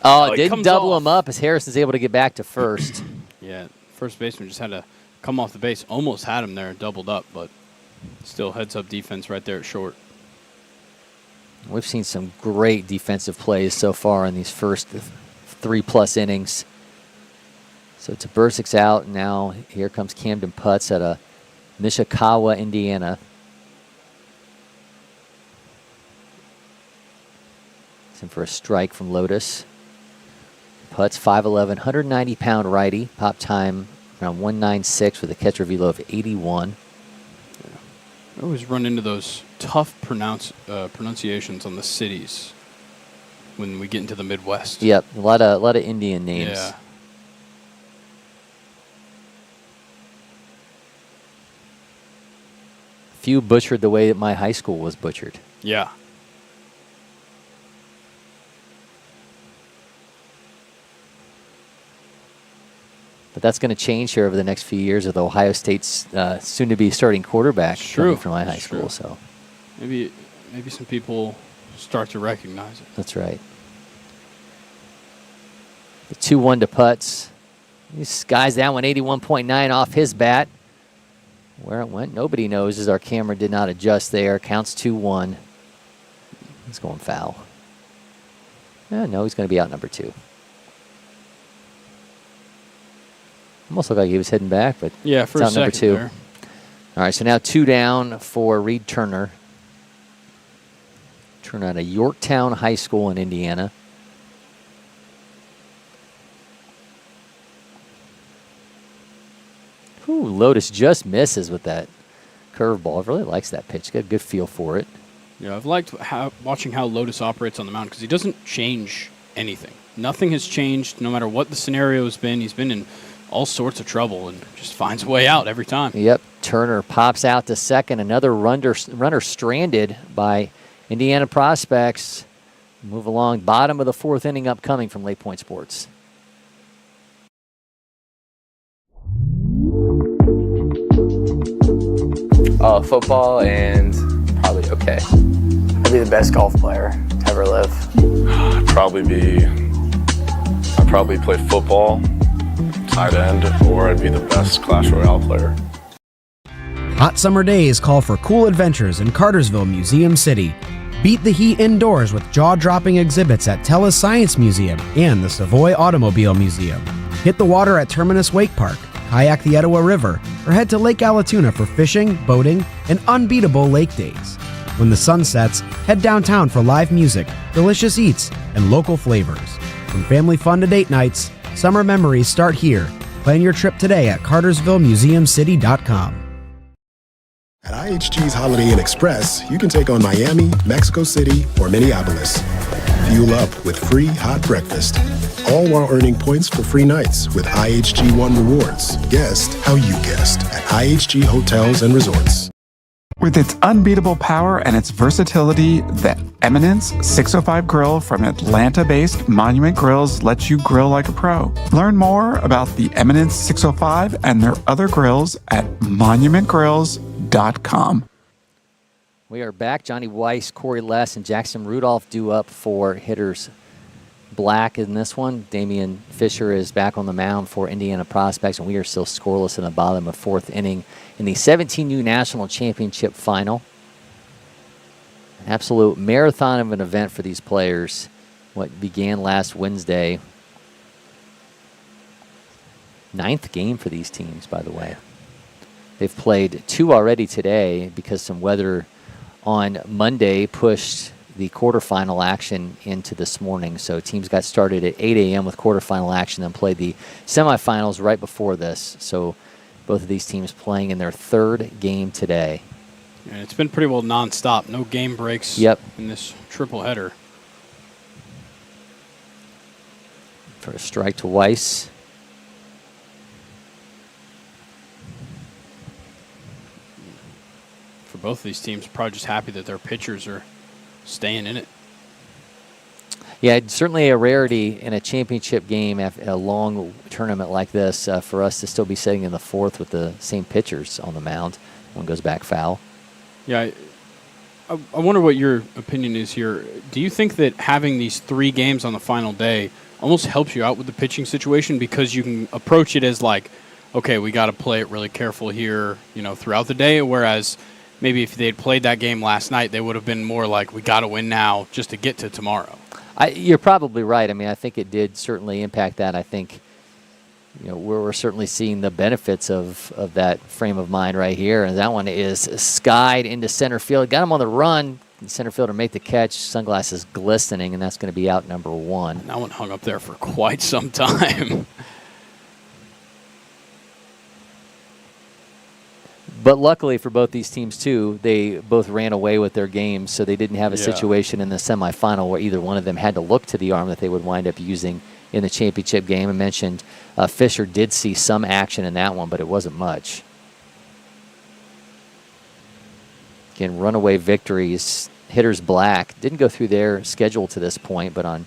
it didn't double him up as Harrison's able to get back to first. Yeah, first baseman just had to come off the base. Almost had him there, doubled up, but still heads-up defense right there at short. We've seen some great defensive plays so far in these first 3+ innings. So Tabersic's out, and now here comes Camden Putz at a Mishikawa, Indiana. It's in for a strike from Lotus. Putz, 5'11", 190-pound righty. Pop time around 196 with a catcher velo of 81. I always run into those tough pronunciations on the cities when we get into the Midwest. Yep, a lot of Indian names. Yeah. Few butchered the way that my high school was butchered. Yeah. But that's going to change here over the next few years with Ohio State's soon-to-be starting quarterback coming from my high school. So maybe some people start to recognize it. That's right. The 2-1 to Putz. He skies that one 81.9 off his bat. Where it went, nobody knows as our camera did not adjust there. Counts 2-1. He's going foul. No, he's going to be out number 2. Almost looked like he was heading back, but yeah, for it's out a number 2. There. All right, so now 2 down for Reed Turner. Turner out of Yorktown High School in Indiana. Ooh, Lotus just misses with that curveball. Really likes that pitch. Got a good feel for it. Yeah, I've liked watching how Lotus operates on the mound because he doesn't change anything. Nothing has changed no matter what the scenario has been. He's been in all sorts of trouble and just finds a way out every time. Yep, Turner pops out to second. Another runner stranded by Indiana prospects. Move along. Bottom of the fourth inning upcoming from LakePoint Sports. Football and probably okay. I'd be the best golf player to ever live. I'd probably play football, tight end, or I'd be the best Clash Royale player. Hot summer days call for cool adventures in Cartersville, Museum City. Beat the heat indoors with jaw-dropping exhibits at Telus Science Museum and the Savoy Automobile Museum. Hit the water at Terminus Wake Park, kayak the Etowah River, or head to Lake Allatoona for fishing, boating, and unbeatable lake days. When the sun sets, head downtown for live music, delicious eats, and local flavors. From family fun to date nights, summer memories start here. Plan your trip today at cartersvillemuseumcity.com. At IHG's Holiday Inn Express, you can take on Miami, Mexico City, or Minneapolis. Fuel up with free hot breakfast, all while earning points for free nights with IHG One Rewards. Guest how you guessed at IHG Hotels and Resorts. With its unbeatable power and its versatility, the Eminence 605 grill from Atlanta-based Monument Grills lets you grill like a pro. Learn more about the Eminence 605 and their other grills at monumentgrills.com. We are back. Johnny Weiss, Cory Less, and Jackson Rudolph due up for hitters black in this one. Damian Fisher is back on the mound for Indiana prospects, and we are still scoreless in the bottom of fourth inning in the 17U National Championship final. An absolute marathon of an event for these players. What began last Wednesday. 9th game for these teams, by the way. They've played 2 already today because some weather on Monday pushed the quarterfinal action into this morning. So teams got started at 8 a.m. with quarterfinal action, then played the semifinals right before this. So both of these teams playing in their third game today. And it's been pretty well nonstop. No game breaks in this triple header. For a strike to Weiss. For both of these teams, probably just happy that their pitchers are staying in it. Yeah, it's certainly a rarity in a championship game after a long tournament like this for us to still be sitting in the fourth with the same pitchers on the mound. One goes back foul. Yeah, I wonder what your opinion is here. Do you think that having these 3 games on the final day almost helps you out with the pitching situation because you can approach it as like, okay, we got to play it really careful here, throughout the day, whereas maybe if they had played that game last night, they would have been more like, we got to win now just to get to tomorrow. You're probably right. I mean, I think it did certainly impact that. I think, we're certainly seeing the benefits of that frame of mind right here. And that one is skied into center field. Got him on the run. The center fielder made the catch. Sunglasses glistening, and that's going to be out number 1. And that one hung up there for quite some time. But luckily for both these teams, too, they both ran away with their games, so they didn't have a situation in the semifinal where either one of them had to look to the arm that they would wind up using in the championship game. I mentioned Fisher did see some action in that one, but it wasn't much. Again, runaway victories. Hitters Black didn't go through their schedule to this point, but on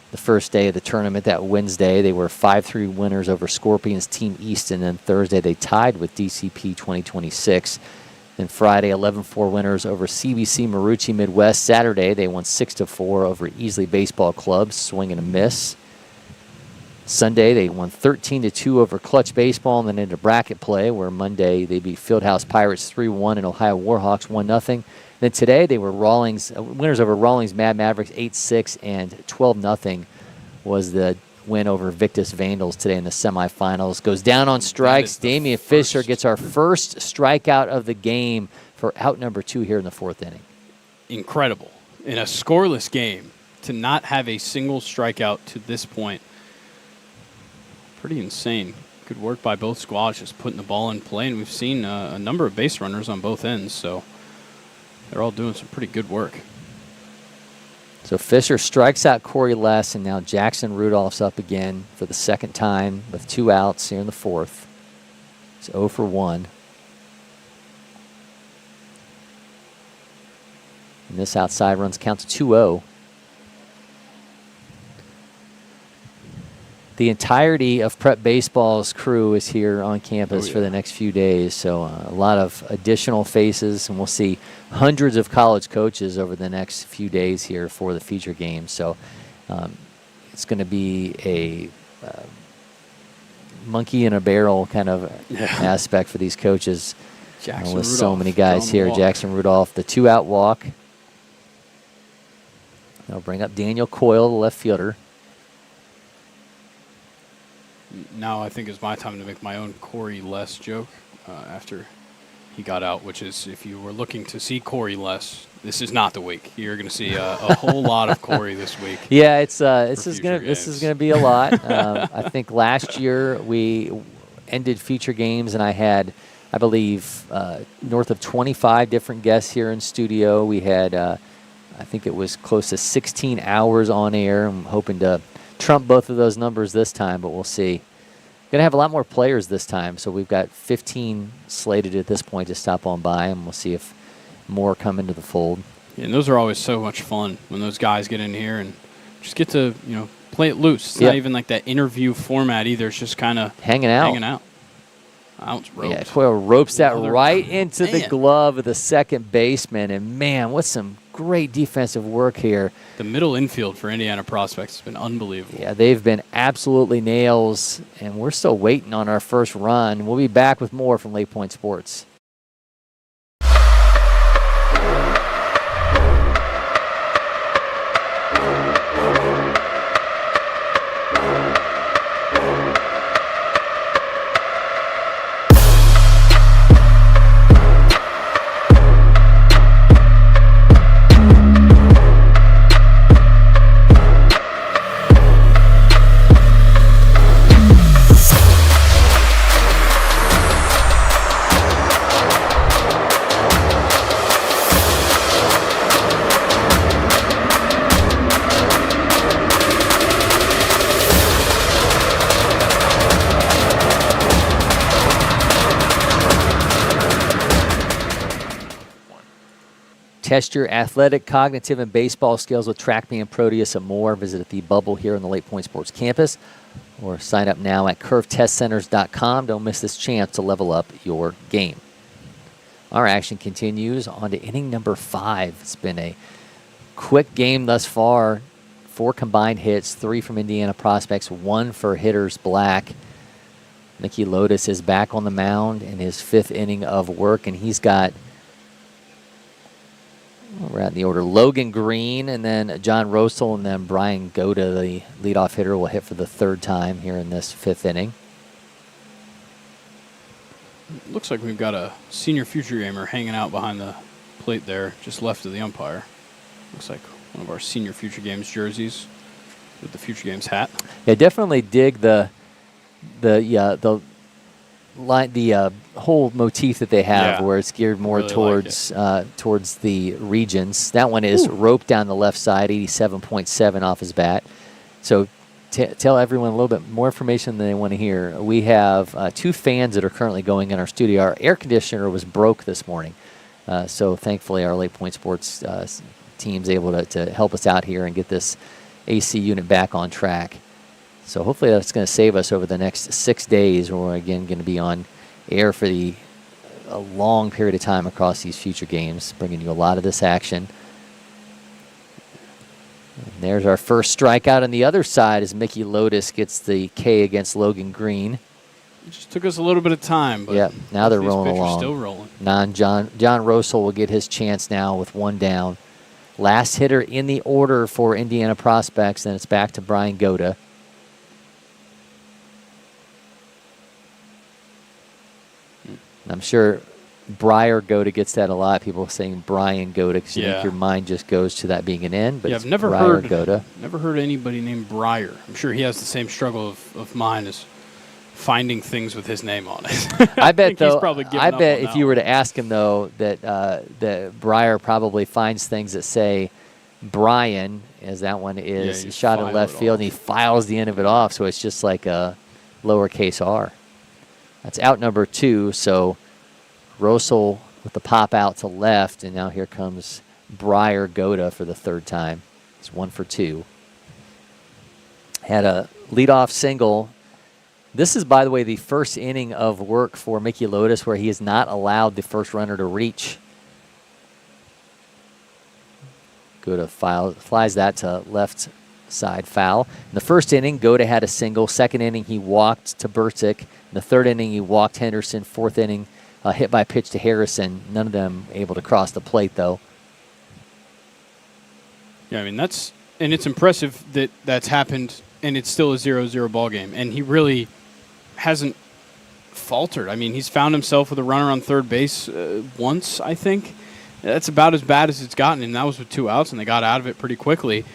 the first day of the tournament, that Wednesday, they were 5-3 winners over Scorpions Team East, and then Thursday they tied with DCP 2026. Then Friday, 11-4 winners over CBC Marucci Midwest. Saturday, they won 6-4 over Easley Baseball Club, swing and a miss. Sunday, they won 13-2 over Clutch Baseball, and then into bracket play, where Monday they beat Fieldhouse Pirates 3-1 and Ohio Warhawks 1-0. Then today they were winners over Rawlings Mad Mavericks 8-6 and 12-0 was the win over Victus Vandals today in the semifinals. Goes down on strikes. Damian Fisher gets our first strikeout of the game for out number 2 here in the 4th inning. Incredible. In a scoreless game, to not have a single strikeout to this point. Pretty insane. Good work by both squads just putting the ball in play, and we've seen a number of base runners on both ends, so they're all doing some pretty good work. So Fisher strikes out Cory Less, and now Jackson Rudolph's up again for the second time with 2 outs here in the 4th. It's 0 for 1. And this outside runs count to 2-0. The entirety of Prep Baseball's crew is here on campus for the next few days, so a lot of additional faces, and we'll see hundreds of college coaches over the next few days here for the feature game. So it's going to be a monkey in a barrel kind of aspect for these coaches with so many guys here. Jackson Rudolph, the 2-out walk. They'll bring up Daniel Coyle, the left fielder. Now I think it's my time to make my own Cory Less joke after he got out, which is if you were looking to see Cory Less, this is not the week. You're going to see a whole lot of Cory this week. Yeah, this is gonna be a lot. I think last year we ended feature games, and I had, I believe, north of 25 different guests here in studio. We had, I think it was close to 16 hours on air. I'm hoping to trump both of those numbers this time, but we'll see. Going to have a lot more players this time, so we've got 15 slated at this point to stop on by, and we'll see if more come into the fold. Yeah, and those are always so much fun when those guys get in here and just get to, play it loose. It's not even like that interview format either. It's just kind of hanging out. Out ropes. Yeah, Coyle ropes that right into the glove of the second baseman, and man, what's some great defensive work here. The middle infield for Indiana prospects has been unbelievable. Yeah, they've been absolutely nails, and we're still waiting on our first run. We'll be back with more from LakePoint Sports. Test your athletic, cognitive, and baseball skills with TrackMe and Proteus and more. Visit the Bubble here on the LakePoint Sports Campus or sign up now at curvetestcenters.com. Don't miss this chance to level up your game. Our action continues on to inning number 5. It's been a quick game thus far. 4 combined hits, 3 from Indiana prospects, 1 for hitters black. Mickey Lotus is back on the mound in his 5th inning of work, and he's got, we're at the order, Logan Green, and then John Rosel, and then Brian Goda, the leadoff hitter, will hit for the 3rd time here in this 5th inning. Looks like we've got a senior future gamer hanging out behind the plate there, just left of the umpire. Looks like one of our senior future games jerseys with the future games hat. Yeah, definitely dig the whole motif that they have, where it's geared more really towards the regions. That one is roped down the left side, 87.7 off his bat. So tell everyone a little bit more information than they want to hear. We have 2 fans that are currently going in our studio. Our air conditioner was broke this morning, so thankfully our LakePoint Sports team's able to help us out here and get this AC unit back on track. So hopefully that's going to save us over the next 6 days, where we're again going to be on air for a long period of time across these future games, bringing you a lot of this action. And there's our first strikeout on the other side as Mickey Lotus gets the K against Logan Green. It just took us a little bit of time, but yeah, now they're rolling along. Still rolling. John Rosel will get his chance now with 1 down. Last hitter in the order for Indiana prospects, then it's back to Brian Goda. I'm sure Briar Goda gets that a lot. People saying Brian Goda because you think your mind just goes to that being an N, but I've it's Briar Goda. Never heard anybody named Briar. I'm sure he has the same struggle of mine as finding things with his name on it. I bet though. I bet if you were to ask him though, that Briar probably finds things that say Brian, as that one is shot in left field, and he files the end of it off, so it's just like a lowercase r. That's out number 2. So Rosel with the pop out to left, and now here comes Briar Goda for the 3rd time. It's 1 for 2. Had a leadoff single. This is, by the way, the 1st inning of work for Mickey Lotus where he has not allowed the first runner to reach. Goda flies that to left side foul. In the 1st inning, Goda had a single. 2nd inning, he walked to Bursick. In the 3rd inning, he walked Henderson. 4th inning, hit by pitch to Harrison. None of them able to cross the plate, though. Yeah, I mean, it's impressive that that's happened, and it's still a 0-0 ball game. And he really hasn't faltered. I mean, he's found himself with a runner on third base once, I think. That's about as bad as it's gotten, and that was with 2 outs, and they got out of it pretty quickly.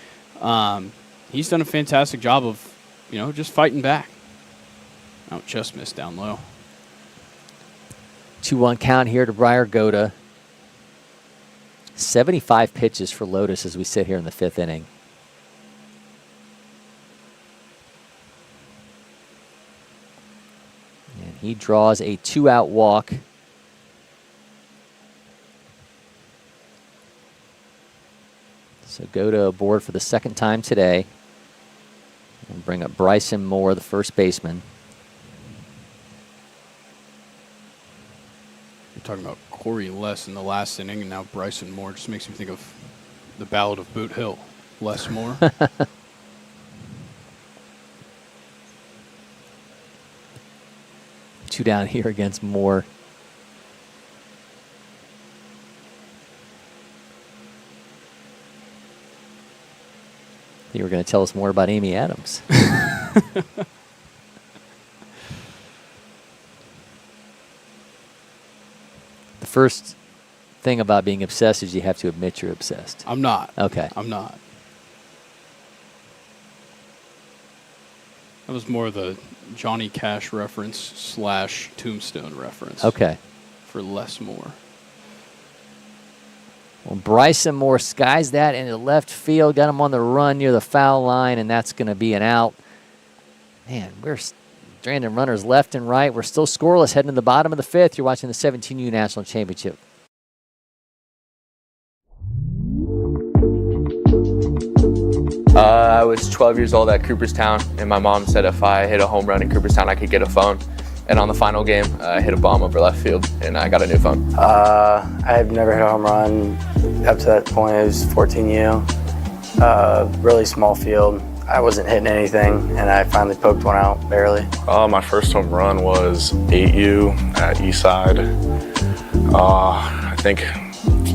He's done a fantastic job of, just fighting back. Oh, just missed down low. 2-1 count here to Briar Goda. 75 pitches for Lotus as we sit here in the 5th inning. And he draws a 2-out walk. So Goda aboard for the 2nd time today. And bring up Bryson Moore, the first baseman. You're talking about Cory Les in the last inning, and now Bryson Moore. Just makes me think of the Ballad of Boot Hill. Les Moore. 2 down here against Moore. You were going to tell us more about Amy Adams. The first thing about being obsessed is you have to admit you're obsessed. I'm not. Okay. I'm not. That was more of the Johnny Cash reference / Tombstone reference. Okay. For Les Moore. Well, Bryson Moore skies that into left field, got him on the run near the foul line, and that's going to be an out. Man, we're stranding runners left and right. We're still scoreless heading to the bottom of the 5th. You're watching the 17U National Championship. I was 12 years old at Cooperstown, and my mom said if I hit a home run in Cooperstown, I could get a phone. And on the final game, I hit a bomb over left field, and I got a new phone. I've never hit a home run up to that point. It was 14U, really small field. I wasn't hitting anything, and I finally poked one out, barely. My first home run was 8U at Eastside. I think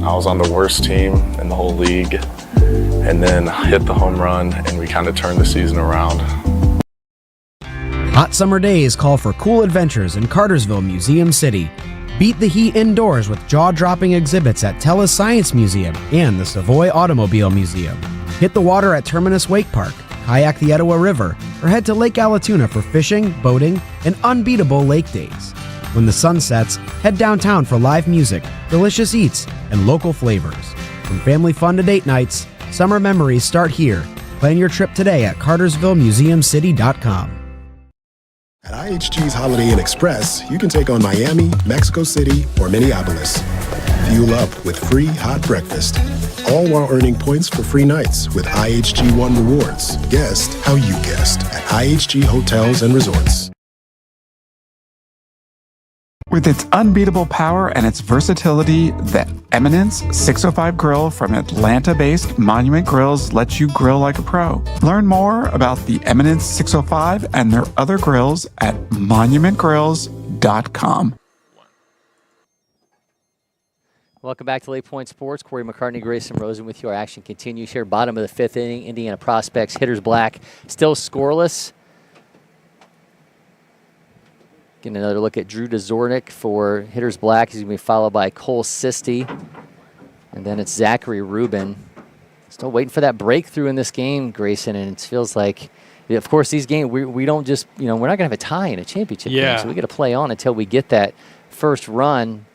I was on the worst team in the whole league, and then hit the home run, and we kind of turned the season around. Hot summer days call for cool adventures in Cartersville, Museum City. Beat the heat indoors with jaw-dropping exhibits at Telus Science Museum and the Savoy Automobile Museum. Hit the water at Terminus Wake Park, kayak the Etowah River, or head to Lake Allatoona for fishing, boating, and unbeatable lake days. When the sun sets, head downtown for live music, delicious eats, and local flavors. From family fun to date nights, summer memories start here. Plan your trip today at cartersvillemuseumcity.com. At IHG's Holiday Inn Express, you can take on Miami, Mexico City, or Minneapolis. Fuel up with free hot breakfast, all while earning points for free nights with IHG One Rewards. Guest how you guessed at IHG Hotels and Resorts. With its unbeatable power and its versatility, the Eminence 605 grill from Atlanta-based Monument Grills lets you grill like a pro. Learn more about the Eminence 605 and their other grills at monumentgrills.com. Welcome back to LakePoint Sports. Cory, McCartney, Grayson, Rosen with you. Our action continues here. Bottom of the fifth inning, Indiana Prospects, hitters black, still scoreless. Getting another look at Drew Dozornik for hitters black. He's going to be followed by Cole Sisti. And then it's Zachary Rubin. Still waiting for that breakthrough in this game, Grayson. And it feels like, of course, these games, we don't just, we're not going to have a tie in a championship game. So we got to play on until we get that first run.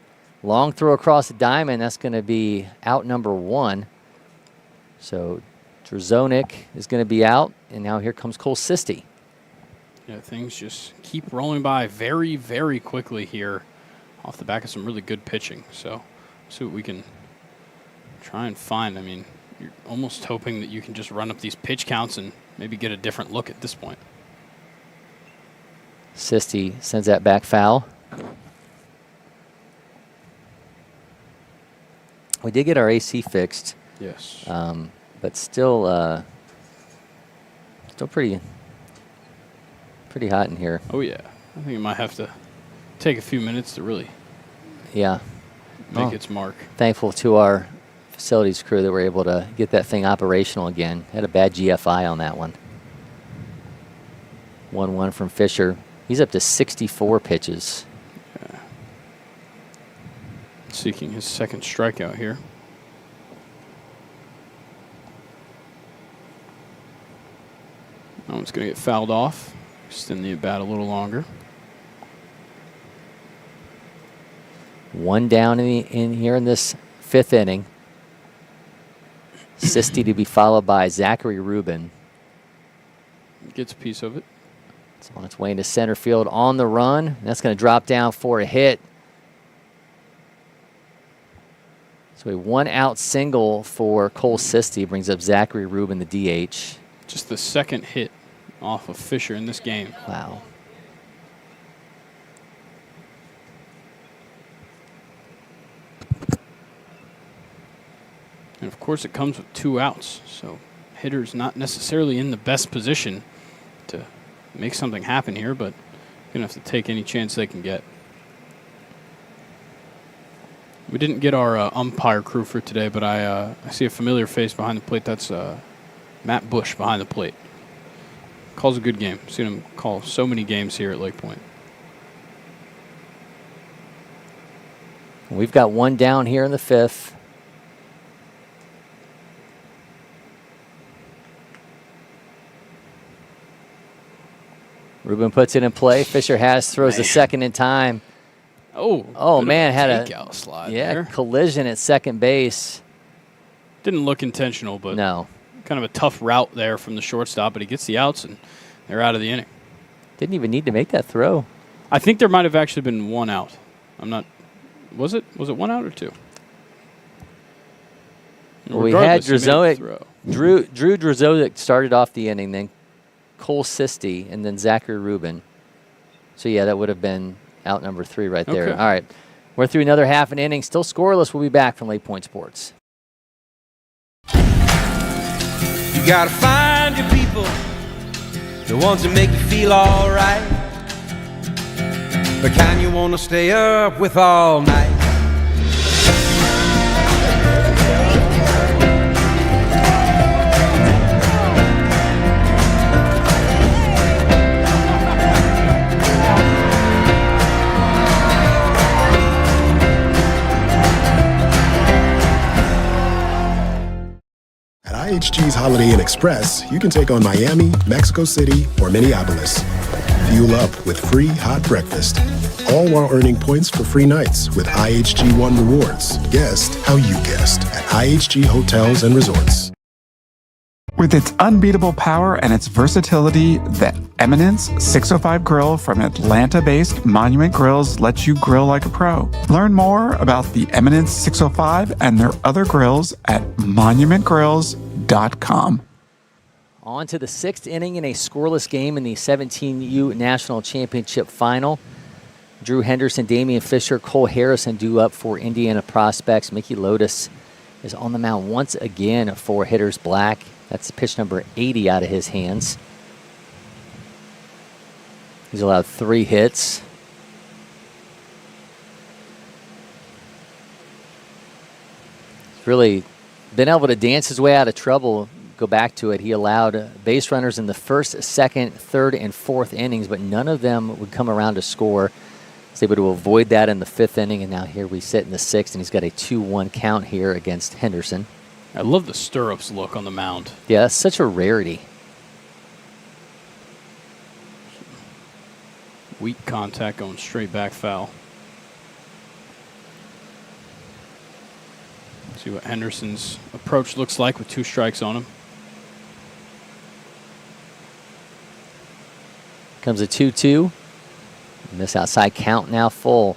Long throw across the diamond. That's going to be out number one. So Dozornik is going to be out. And now here comes Cole Sisti. Yeah, things just keep rolling by very, very quickly here off the back of some really good pitching. So see what we can try and find. I mean, you're almost hoping that you can just run up these pitch counts and maybe get a different look at this point. Sisti sends that back foul. We did get our AC fixed. Yes. But still pretty hot in here. Oh, yeah. I think it might have to take a few minutes to really make its mark. Thankful to our facilities crew that were able to get that thing operational again. Had a bad GFI on that one. 1-1 from Fisher. He's up to 64 pitches. Yeah. Seeking his second strikeout here. That one's going to get fouled off. Extend the at-bat a little longer. One down in here in this fifth inning. Sisti to be followed by Zachary Rubin. Gets a piece of it. It's on its way into center field on the run. That's going to drop down for a hit. So a one-out single for Cole Sisti brings up Zachary Rubin, the DH. Just the second hit off of Fisher in this game. Wow. And of course it comes with 2 outs, so hitter's not necessarily in the best position to make something happen here, but gonna have to take any chance they can get. We didn't get our umpire crew for today, but I see a familiar face behind the plate. That's Matt Bush behind the plate. Calls a good game. Seen him call so many games here at LakePoint. We've got one down here in the fifth. Rubin puts it in play. Fisher throws the second in time. Oh man, had a slide there. Collision at second base. Didn't look intentional, but no. Kind of a tough route there from the shortstop, but he gets the outs and they're out of the inning. Didn't even need to make that throw. I think there might have actually been 1 out. I'm not. Was it 1 out or 2? Well, we had Drew Drzovic started off the inning, then Cole Sisti, and then Zachary Rubin. So, yeah, that would have been out number 3 right there. Okay. All right. We're through another half an inning. Still scoreless. We'll be back from LakePoint Sports. You gotta find your people, the ones that make you feel alright, the kind you wanna stay up with all night. At IHG's Holiday Inn Express, you can take on Miami, Mexico City, or Minneapolis. Fuel up with free hot breakfast, all while earning points for free nights with IHG One Rewards. Guest how you guessed at IHG Hotels and Resorts. With its unbeatable power and its versatility, the Eminence 605 grill from Atlanta-based Monument Grills lets you grill like a pro. Learn more about the Eminence 605 and their other grills at monumentgrills.com. On to the 6th inning in a scoreless game in the 17U National Championship Final. Drew Henderson, Damian Fisher, Cole Harrison due up for Indiana prospects. Mickey Lotus is on the mound once again for Hitters Black. That's pitch number 80 out of his hands. He's allowed 3 hits. He's really been able to dance his way out of trouble. Go back to it. He allowed base runners in the 1st, 2nd, 3rd, and 4th innings, but none of them would come around to score. He's able to avoid that in the 5th inning, and now here we sit in the 6th, and he's got a 2-1 count here against Henderson. I love the stirrups look on the mound. Yeah, that's such a rarity. Weak contact going straight back foul. See what Henderson's approach looks like with 2 strikes on him. Comes a 2-2. Miss outside count now full.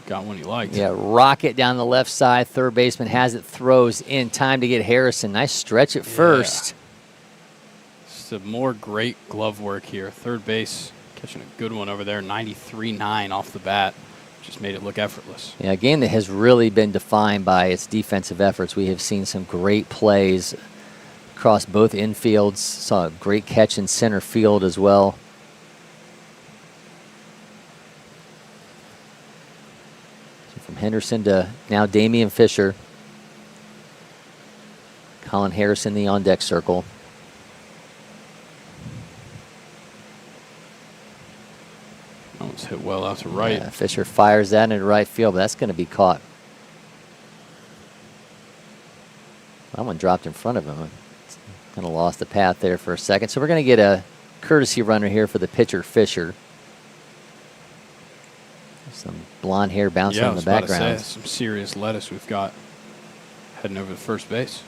Got one he liked. Yeah, rocket down the left side. Third baseman has it, throws in time to get Harrison. Nice stretch at first. Some more great glove work here. Third base catching a good one over there. 93-9 off the bat. Just made it look effortless. Yeah, a game that has really been defined by its defensive efforts. We have seen some great plays across both infields. Saw a great catch in center field as well. From Henderson to now Damian Fisher. Colin Harrison, the on-deck circle. That one's hit well out to right. Yeah, Fisher fires that into right field, but that's going to be caught. That one dropped in front of him. Kind of lost the path there for a second. So we're going to get a courtesy runner here for the pitcher, Fisher. Some blonde hair bouncing in the background. Some serious lettuce we've got heading over to first base.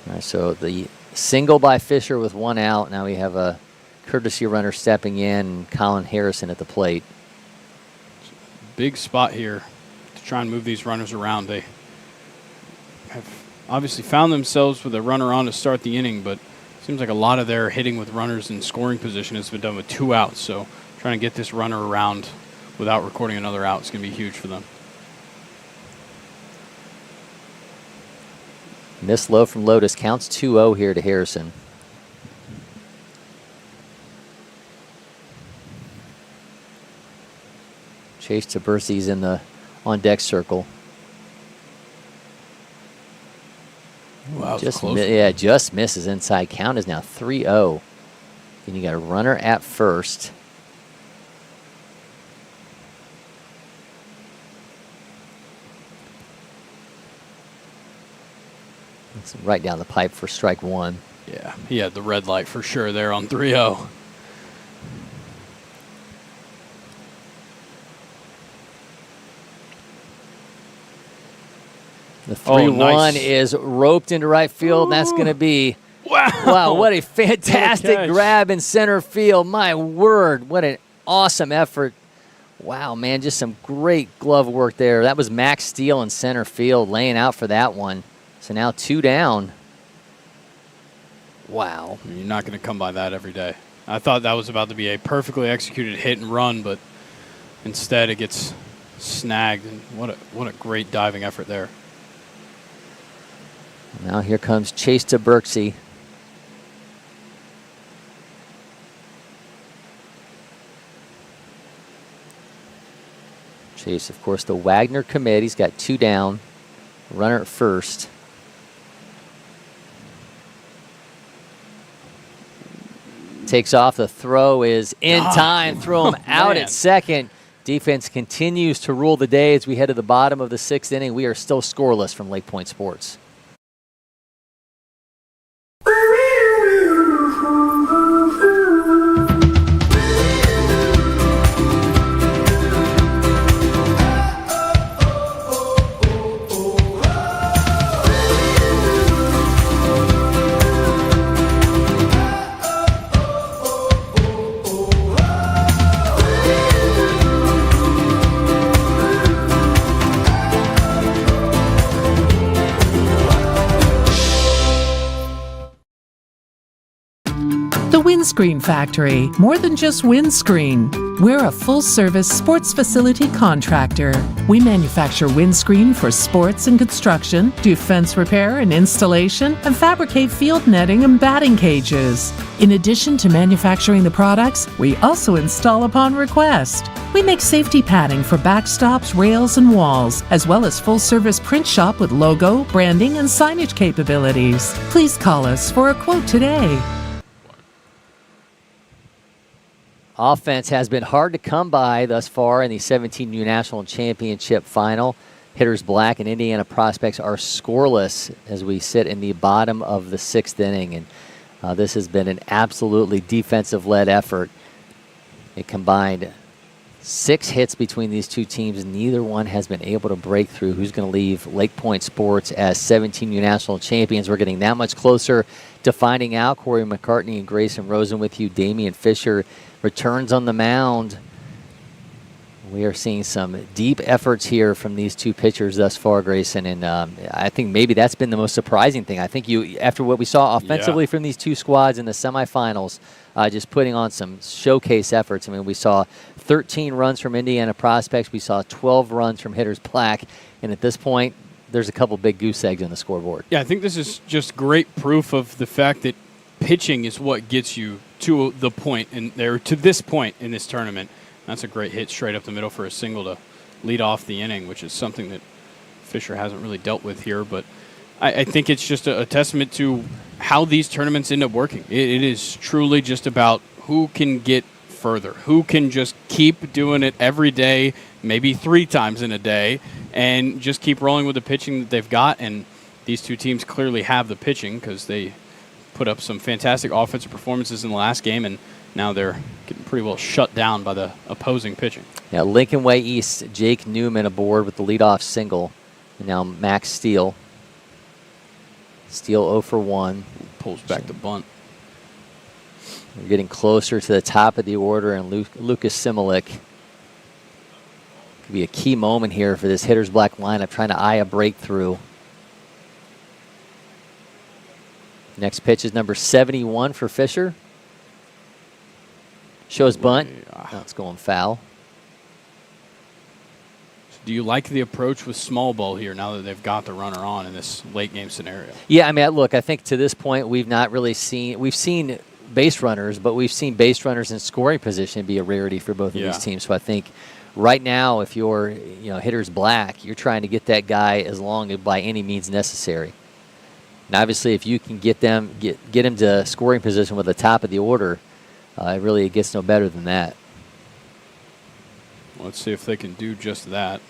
All right, so the single by Fisher with 1 out. Now we have a courtesy runner stepping in, and Colin Harrison at the plate. Big spot here to try and move these runners around. They have obviously found themselves with a runner on to start the inning, but it seems like a lot of their hitting with runners in scoring position has been done with 2 outs. So trying to get this runner around without recording another out is going to be huge for them. Miss low from Lotus, counts 2-0 here to Harrison. Chase Tabersi's in the on-deck circle. Wow, just close. yeah, just misses inside. Count is now 3-0. And you got a runner at first. It's right down the pipe for strike 1. Yeah, he had the red light for sure there on 3-0. The 3-1 nice. is roped into right field. And that's going to be Wow, what a fantastic grab in center field. My word, what an awesome effort. Wow, man, just some great glove work there. That was Max Steele in center field, laying out for that one. So now 2 down. Wow. You're not going to come by that every day. I thought that was about to be a perfectly executed hit and run, but instead it gets snagged. And what a great diving effort there. Now here comes Chase to Berksey. Chase, of course, the Wagner commit. He's got 2 down. Runner at first. Takes off. The throw is in time. Throw him out at second. Defense continues to rule the day as we head to the bottom of the 6th inning. We are still scoreless from LakePoint Sports. Windscreen Factory, more than just windscreen. We're a full-service sports facility contractor. We manufacture windscreen for sports and construction, do fence repair and installation, and fabricate field netting and batting cages. In addition to manufacturing the products, we also install upon request. We make safety padding for backstops, rails, and walls, as well as full-service print shop with logo, branding, and signage capabilities. Please call us for a quote today. Offense has been hard to come by thus far in the 17U National Championship final. Hitters Black and Indiana Prospects are scoreless as we sit in the bottom of the 6th inning. And this has been an absolutely defensive-led effort. It combined 6 hits between these two teams. Neither one has been able to break through. Who's going to leave LakePoint Sports as 17U National Champions? We're getting that much closer to finding out. Cory McCartney and Grayson Rosen with you. Damian Fisher returns on the mound. We are seeing some deep efforts here from these two pitchers thus far, Grayson, and I think maybe that's been the most surprising thing. I think after what we saw offensively from these two squads in the semifinals, just putting on some showcase efforts. I mean, we saw 13 runs from Indiana Prospects. We saw 12 runs from Hitters Black, and at this point, there's a couple big goose eggs on the scoreboard. Yeah, I think this is just great proof of the fact that pitching is what gets you to the point to this point in this tournament. That's a great hit straight up the middle for a single to lead off the inning, which is something that Fisher hasn't really dealt with here. But I think it's just a testament to how these tournaments end up working. It is truly just about who can get further, who can just keep doing it every day, maybe 3 times in a day, and just keep rolling with the pitching that they've got. And these two teams clearly have the pitching because they put up some fantastic offensive performances in the last game, and now they're getting pretty well shut down by the opposing pitching. Yeah, Lincoln Way East, Jake Newman aboard with the leadoff single. And now Max Steele. Steele 0 for 1. Pulls back the bunt. We're getting closer to the top of the order, and Lucas Similik could be a key moment here for this Hitters Black lineup, trying to eye a breakthrough. Next pitch is number 71 for Fisher. Shows bunt. Oh, it's going foul. Do you like the approach with small ball here now that they've got the runner on in this late game scenario? Yeah, I mean, look, I think to this point we've not really seen – we've seen base runners, but we've seen base runners in scoring position be a rarity for both of these teams. So I think right now if you're Hitters Black, you're trying to get that guy as long as by any means necessary. And obviously, if you can get him to scoring position with the top of the order, it gets no better than that. Let's see if they can do just that.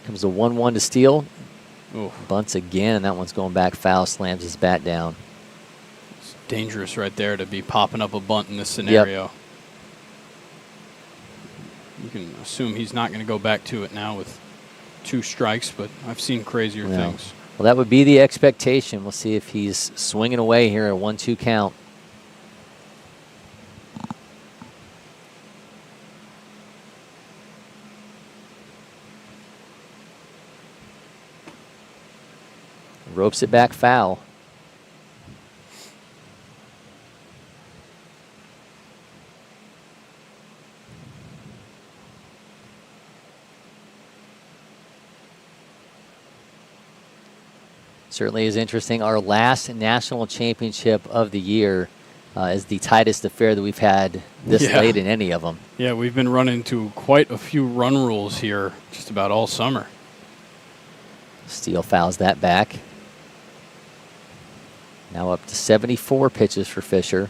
Comes a 1-1 to Steele. Oof. Bunts again, and that one's going back foul, slams his bat down. It's dangerous right there to be popping up a bunt in this scenario. Yep. You can assume he's not going to go back to it now with 2 strikes, but I've seen crazier things. Well, that would be the expectation. We'll see if he's swinging away here at a 1-2 count. Ropes it back foul. Certainly is interesting. Our last national championship of the year is the tightest affair that we've had this late in any of them. Yeah, we've been running into quite a few run rules here just about all summer. Steele fouls that back. Now up to 74 pitches for Fisher.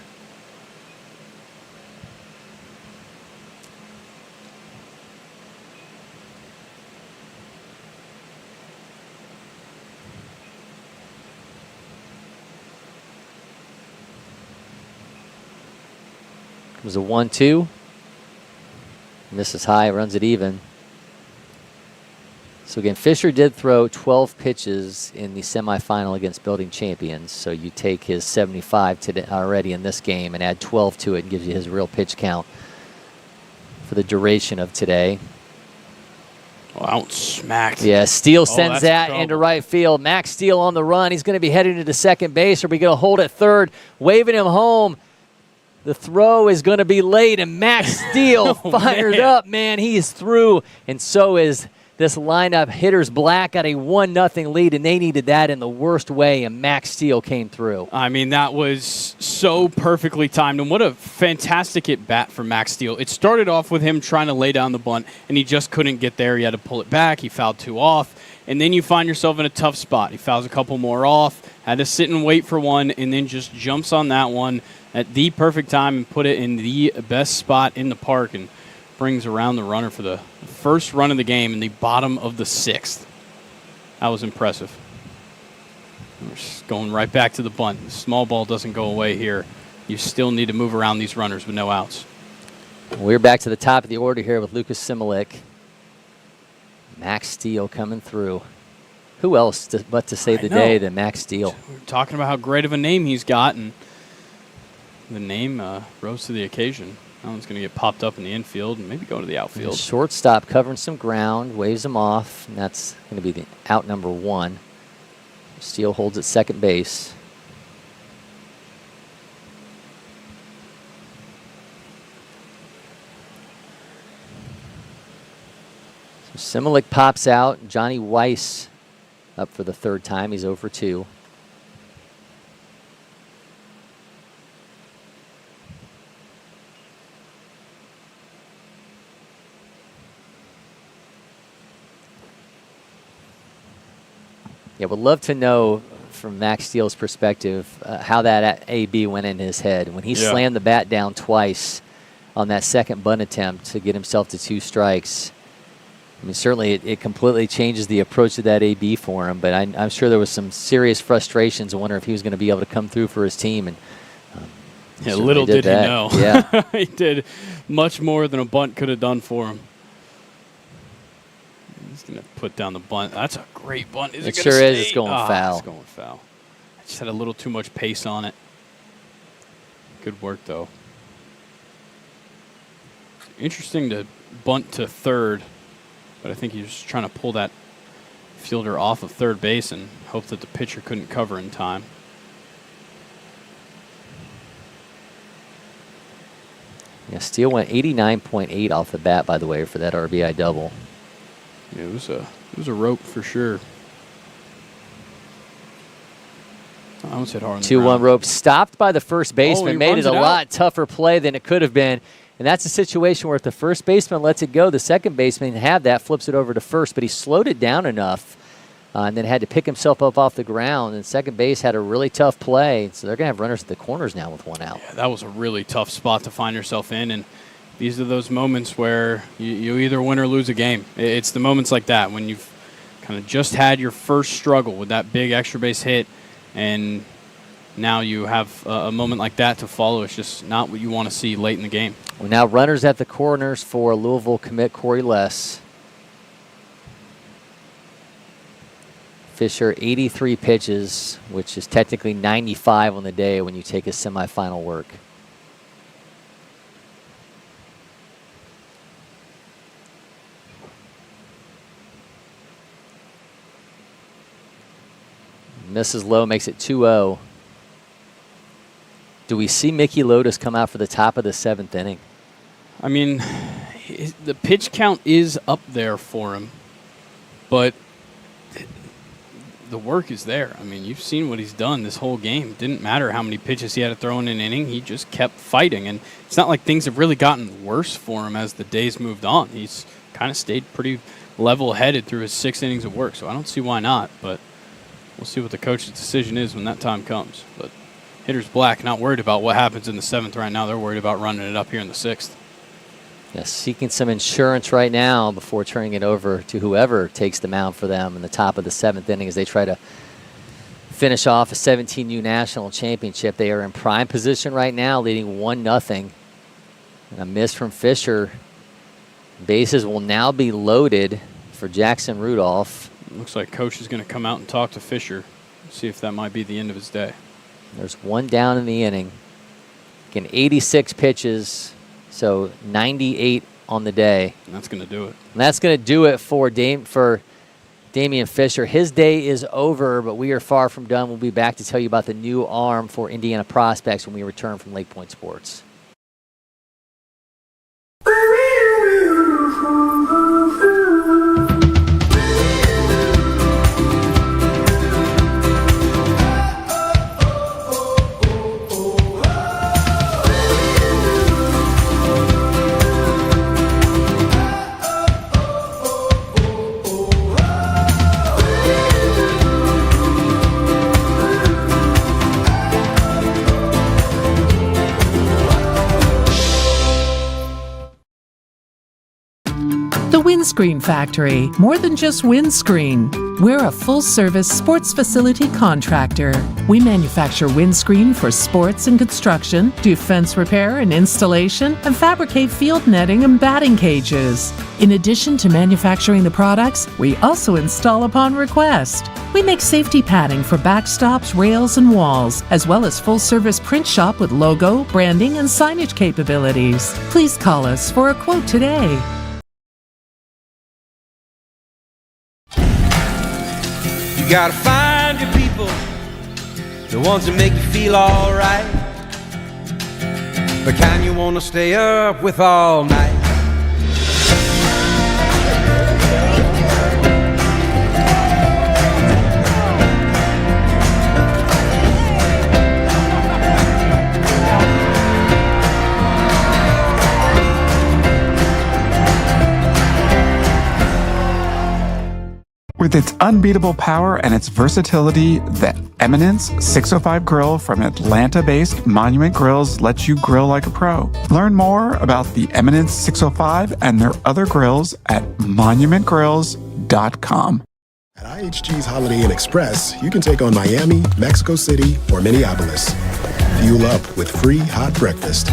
It was a 1-2. Misses high, runs it even. So again, Fisher did throw 12 pitches in the semifinal against Building Champions. So you take his 75 today already in this game and add 12 to it and gives you his real pitch count for the duration of today. Oh, out smacked. Yeah, Steele sends that into right field. Max Steele on the run. He's going to be heading into second base. Are we going to hold at third? Waving him home. The throw is going to be late, and Max Steele fired up. Man, he is through, and so is this lineup. Hitters Black got a 1-0 lead, and they needed that in the worst way, and Max Steele came through. I mean, that was so perfectly timed, and what a fantastic at-bat for Max Steele. It started off with him trying to lay down the bunt, and he just couldn't get there. He had to pull it back. He fouled 2 off, and then you find yourself in a tough spot. He fouls a couple more off, had to sit and wait for one, and then just jumps on that one at the perfect time and put it in the best spot in the park and brings around the runner for the first run of the game in the bottom of the 6th. That was impressive. We're just going right back to the bunt. The small ball doesn't go away here. You still need to move around these runners with no outs. We're back to the top of the order here with Lucas Similik. Max Steele coming through. Who else but to save the day than Max Steele? We're talking about how great of a name he's got, and the name rose to the occasion. That one's going to get popped up in the infield and maybe go to the outfield. Shortstop covering some ground, waves him off, and that's going to be the out number 1. Steele holds at second base. So Similik pops out. Johnny Weiss up for the 3rd time. He's 0 for 2. Yeah, would love to know from Max Steele's perspective how that AB went in his head. When he slammed the bat down twice on that second bunt attempt to get himself to 2 strikes, I mean, certainly it completely changes the approach to that AB for him, but I'm sure there was some serious frustrations. I wonder if he was going to be able to come through for his team. And little did he know. Yeah. He did much more than a bunt could have done for him. He's going to put down the bunt. That's a great bunt. It sure is. It's going foul. It's going foul. I just had a little too much pace on it. Good work, though. Interesting to bunt to third, but I think he was trying to pull that fielder off of third base and hope that the pitcher couldn't cover in time. Yeah, Steele went 89.8 off the bat, by the way, for that RBI double. Yeah, it was a rope for sure. I almost hit hard on the 2-1 ground. rope, stopped by the first baseman, made it a lot tougher play than it could have been. And that's a situation where if the first baseman lets it go, the second baseman had that, flips it over to first, but he slowed it down enough and then had to pick himself up off the ground. And second base had a really tough play. So they're going to have runners at the corners now with 1 out. Yeah, that was a really tough spot to find yourself in. And these are those moments where you either win or lose a game. It's the moments like that when you've kind of just had your first struggle with that big extra base hit, and now you have a moment like that to follow. It's just not what you want to see late in the game. Well, now runners at the corners for Louisville commit Cory Less. Fisher, 83 pitches, which is technically 95 on the day when you take his semifinal work. Misses low, makes it 2-0. Do we see Mickey Lotus come out for the top of the 7th inning? I mean, the pitch count is up there for him, but the work is there. I mean, you've seen what he's done this whole game. It didn't matter how many pitches he had to throw in an inning. He just kept fighting, and it's not like things have really gotten worse for him as the days moved on. He's kind of stayed pretty level-headed through his 6 innings of work, so I don't see why not, but we'll see what the coach's decision is when that time comes. But hitter's black, not worried about what happens in the 7th right now. They're worried about running it up here in the 6th. Yes, seeking some insurance right now before turning it over to whoever takes the mound for them in the top of the 7th inning as they try to finish off a 17U national championship. They are in prime position right now, leading 1-0. And a miss from Fisher. Bases will now be loaded for Jackson Rudolph. Looks like coach is going to come out and talk to Fisher, see if that might be the end of his day. There's 1 down in the inning. Again, 86 pitches, so 98 on the day. And that's going to do it. And that's going to do it for Damian Fisher. His day is over, but we are far from done. We'll be back to tell you about the new arm for Indiana prospects when we return from LakePoint Sports. Windscreen Factory, more than just windscreen. We're a full-service sports facility contractor. We manufacture windscreen for sports and construction, do fence repair and installation, and fabricate field netting and batting cages. In addition to manufacturing the products, we also install upon request. We make safety padding for backstops, rails, and walls, as well as full-service print shop with logo, branding, and signage capabilities. Please call us for a quote today. You gotta find your people, the ones that make you feel alright, the kind you wanna stay up with all night. With its unbeatable power and its versatility, the Eminence 605 grill from Atlanta-based Monument Grills lets you grill like a pro. Learn more about the Eminence 605 and their other grills at monumentgrills.com. At IHG's Holiday Inn Express, you can take on Miami, Mexico City, or Minneapolis. Fuel up with free hot breakfast,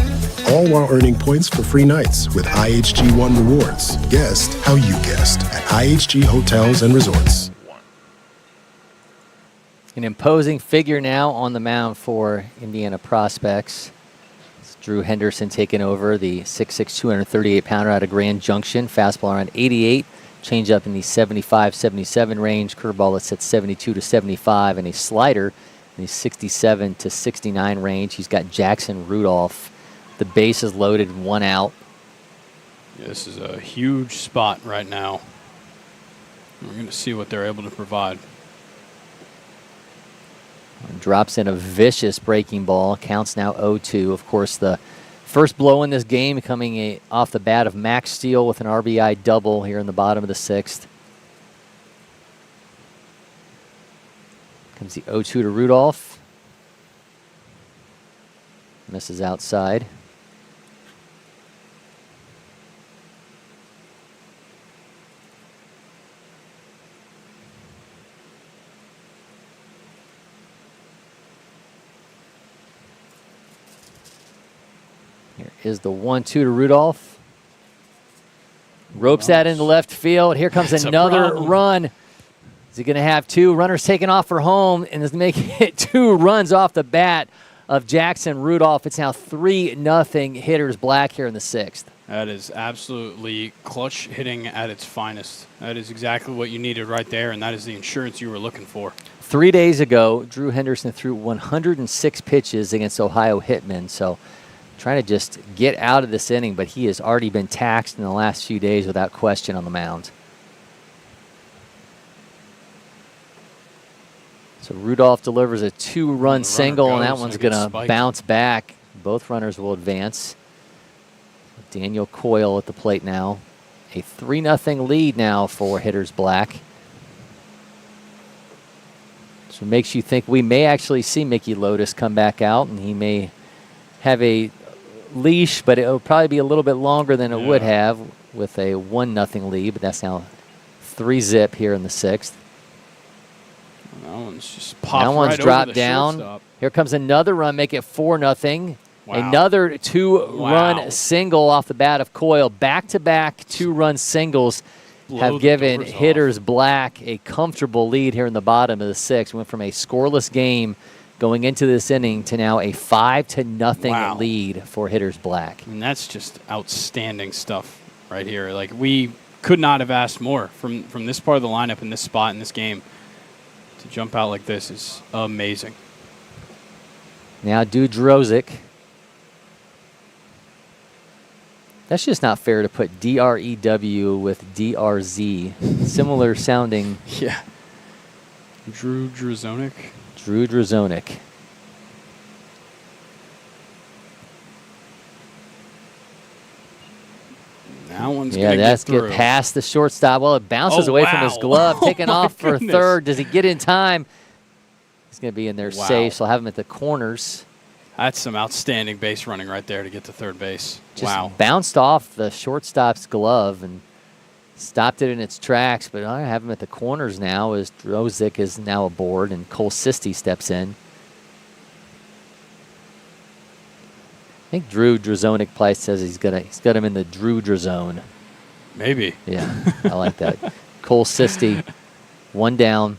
all while earning points for free nights with IHG One Rewards. Guest how you guessed at IHG Hotels and Resorts. An imposing figure now on the mound for Indiana prospects. It's Drew Henderson taking over, the 6'6", 238-pounder out of Grand Junction. Fastball around 88, changeup in the 75-77 range, curveball that's at 72 to 75, and a slider in the 67 to 69 range. He's got Jackson Rudolph. The bases loaded, 1 out. Yeah, this is a huge spot right now. We're going to see what they're able to provide. Drops in a vicious breaking ball. Counts now 0-2. Of course, the first blow in this game coming off the bat of Max Steele with an RBI double here in the bottom of the 6th. Comes the 0-2 to Rudolph. Misses outside. Here is the 1-2 to Rudolph. Ropes that into left field. Here comes another run. Is he going to have 2 runners taken off for home and is making it 2 runs off the bat of Jackson Rudolph? It's now 3-0 Hitters Black here in the 6th. That is absolutely clutch hitting at its finest. That is exactly what you needed right there, and that is the insurance you were looking for. 3 days ago, Drew Henderson threw 106 pitches against Ohio Hitmen, so trying to just get out of this inning, but he has already been taxed in the last few days without question on the mound. So Rudolph delivers a 2-run single, and that one's going to bounce back. Both runners will advance. Daniel Coyle at the plate now. A 3-0 lead now for Hitters Black. So it makes you think we may actually see Mickey Lotus come back out, and he may have a leash, but it will probably be a little bit longer than it would have with a 1-0 lead, but that's now 3-zip here in the 6th. That one's just popped That one's right dropped over the down. shortstop. Here comes another run, make it 4-0. Wow. Another 2-run single off the bat of Coyle. Back-to-back 2-run singles have given Hitters Black a comfortable lead here in the bottom of the 6th. Went from a scoreless game going into this inning to now a 5-0 lead for Hitters Black. And that's just outstanding stuff right here. Like, we could not have asked more from this part of the lineup in this spot in this game. To jump out like this is amazing. Now Dudrozic. That's just not fair to put D-R-E-W with D-R-Z. Similar sounding. Yeah. Drew Drozonic. Drew Drozonic. That one's that's get past the shortstop. Well, it bounces away from his glove, taken off for third. Does he get in time? He's going to be in there safe, so I'll have him at the corners. That's some outstanding base running right there to get to third base. Just bounced off the shortstop's glove and stopped it in its tracks, but I have him at the corners now as Drozic is now aboard and Cole Sisti steps in. I think Drew Drozonic probably says he's got him in the Drew Drozone. Maybe. Yeah, I like that. Cole Sisti, 1 down.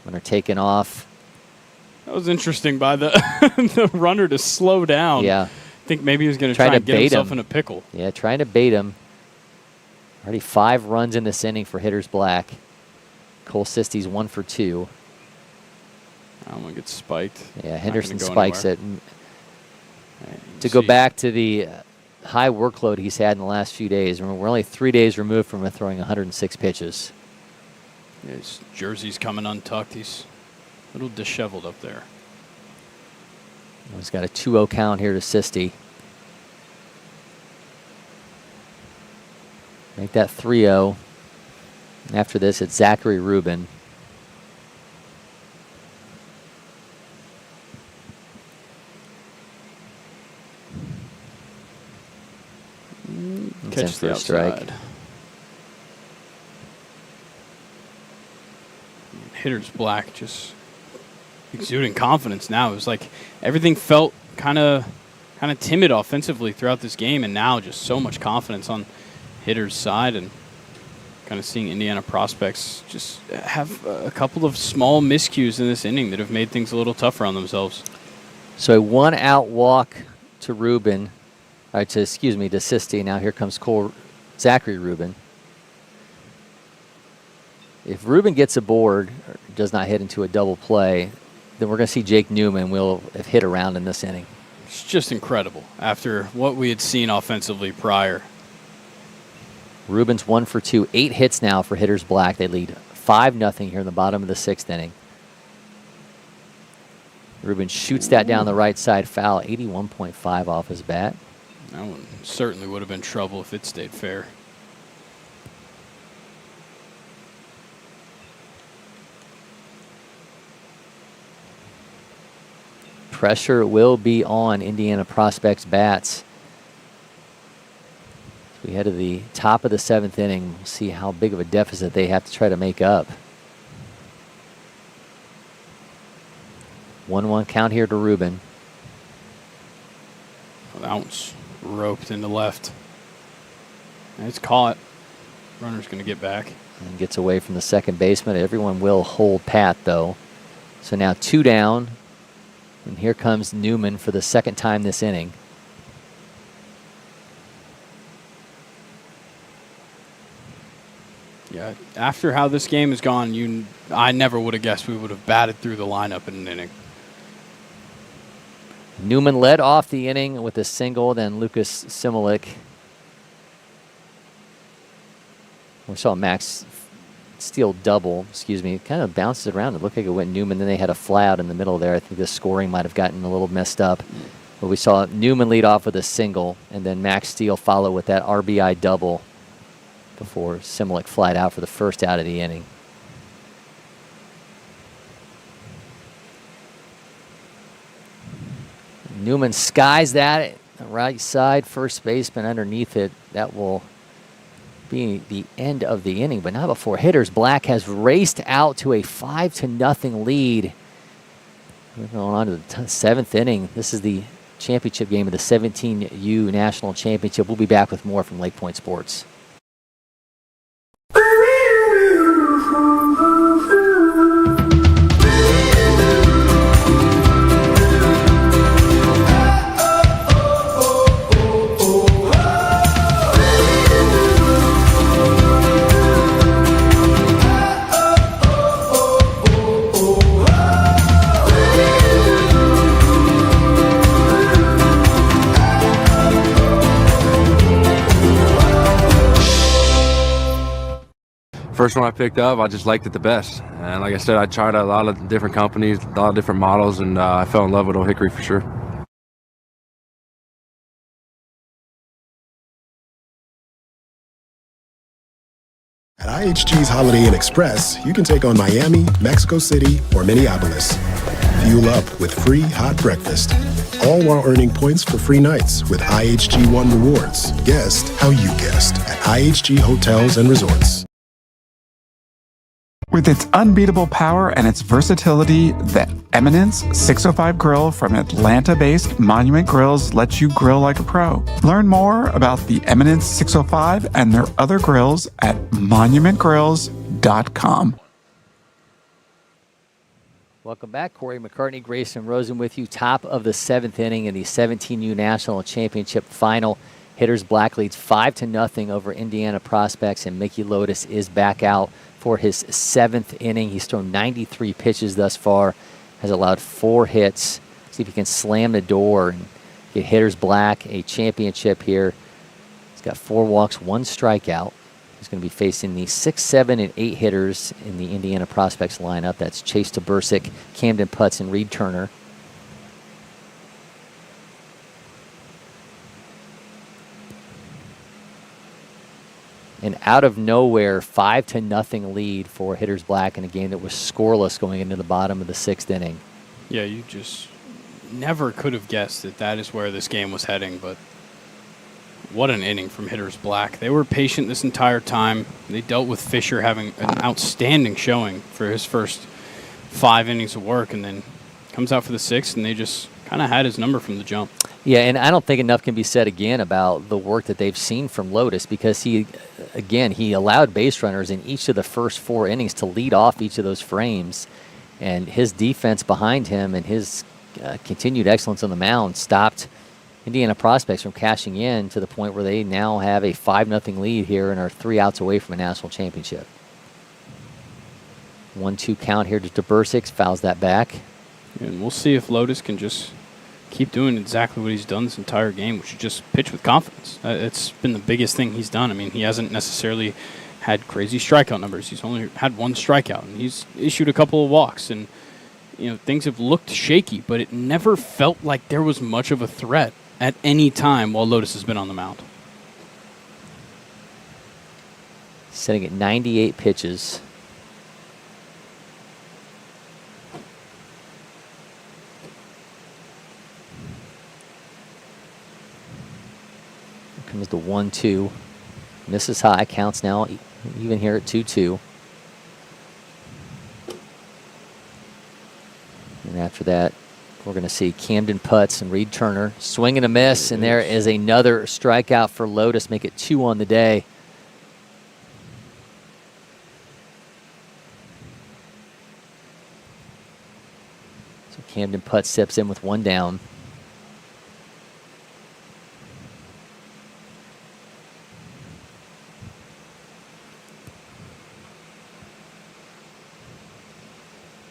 Runner taken off. That was interesting by the the runner to slow down. Yeah. I think maybe he was going to try and get himself in a pickle. Yeah, trying to bait him. Already 5 runs in this inning for Hitters Black. Cole Sisti's 1 for 2. That one gets spiked. Yeah, Henderson spikes it. To go back to the high workload he's had in the last few days, remember, we're only 3 days removed from him throwing 106 pitches. Yeah, his jersey's coming untucked. He's a little disheveled up there. He's got a 2-0 count here to Sisti. Make that 3-0. After this, it's Zachary Rubin. Catch the strike. Hitters Black just exuding confidence now. It was like everything felt kind of timid offensively throughout this game, and now just so much confidence on Hitters' side, and kind of seeing Indiana prospects just have a couple of small miscues in this inning that have made things a little tougher on themselves. So a 1-out walk to Rubin, to Sisti. Now here comes Zachary Rubin. If Rubin gets aboard, or does not hit into a double play, then we're going to see Jake Newman will have hit around in this inning. It's just incredible after what we had seen offensively prior. Rubin's 1 for 2, 8 hits now for Hitters Black. They lead 5-0 here in the bottom of the 6th inning. Rubin shoots that down the right side foul, 81.5 off his bat. That one certainly would have been trouble if it stayed fair. Pressure will be on Indiana prospects' bats. As we head to the top of the 7th inning, we'll see how big of a deficit they have to try to make up. 1-1 count here to Rubin. Well, that one's roped into left. And it's caught. Runner's going to get back. And gets away from the second baseman. Everyone will hold pat, though. So now 2 down. And here comes Newman for the second time this inning. Yeah, after how this game has gone, I never would have guessed we would have batted through the lineup in an inning. Newman led off the inning with a single, then Lucas Simolik. We saw Max steal double, It kind of bounces it around. It looked like it went Newman. Then they had a fly out in the middle there. I think the scoring might have gotten a little messed up. But we saw Newman lead off with a single, and then Max Steele follow with that RBI double before Simolik flied out for the first out of the inning. Newman skies that right side, first baseman underneath it. That will be the end of the inning, but not before hitters. Black has raced out to a 5-0 lead. We're going on to the 7th inning. This is the championship game of the 17U National Championship. We'll be back with more from LakePoint Sports. First one I picked up, I just liked it the best. And like I said, I tried a lot of different companies, a lot of different models, and I fell in love with Old Hickory for sure. At IHG's Holiday Inn Express, you can take on Miami, Mexico City, or Minneapolis. Fuel up with free hot breakfast, all while earning points for free nights with IHG One Rewards. Guest how you guessed at IHG Hotels and Resorts. With its unbeatable power and its versatility, the Eminence 605 grill from Atlanta-based Monument Grills lets you grill like a pro. Learn more about the Eminence 605 and their other grills at monumentgrills.com. Welcome back. Cory, McCartney, Grayson, Rosen with you. Top of the 7th inning in the 17U National Championship final. Hitters Black leads 5-0 over Indiana Prospects, and Mickey Lotus is back out for his 7th inning. He's thrown 93 pitches thus far, has allowed 4 hits. See if he can slam the door and get Hitters Black a championship here. He's got 4 walks, 1 strikeout. He's going to be facing the 6, 7, and 8 hitters in the Indiana Prospects lineup. That's Chase Tabursic, Camden Putz, and Reed Turner. And out of nowhere, 5-0 lead for Hitters Black in a game that was scoreless going into the bottom of the 6th inning. Yeah, you just never could have guessed that is where this game was heading, but what an inning from Hitters Black. They were patient this entire time. They dealt with Fisher having an outstanding showing for his first 5 innings of work, and then comes out for the 6th, and they just kind of had his number from the jump. Yeah, and I don't think enough can be said again about the work that they've seen from Lotus, because he allowed base runners in each of the first 4 innings to lead off each of those frames, and his defense behind him and his continued excellence on the mound stopped Indiana Prospects from cashing in to the point where they now have a 5-0 lead here and are 3 outs away from a national championship. 1-2 count here to Tabursic, fouls that back. And we'll see if Lotus can just keep doing exactly what he's done this entire game, which is just pitch with confidence. It's been the biggest thing he's done. I mean, he hasn't necessarily had crazy strikeout numbers. He's only had 1 strikeout, and he's issued a couple of walks. And, things have looked shaky, but it never felt like there was much of a threat at any time while Lotus has been on the mound. Sitting at 98 pitches. Comes the 1-2. Misses high. Counts now even here at 2-2. And after that, we're going to see Camden Putz and Reed Turner swing and a miss. And there is another strikeout for Lotus. Make it 2 on the day. Camden Putt steps in with one down.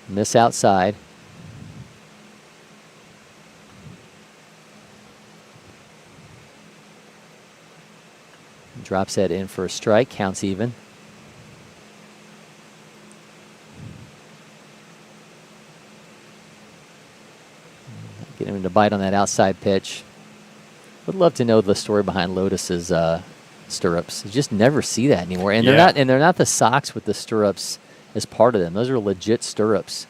Miss outside. Drops that in for a strike, counts even. Getting him to bite on that outside pitch. Would love to know the story behind Lotus's stirrups. You just never see that anymore, and they're not the socks with the stirrups as part of them. Those are legit stirrups.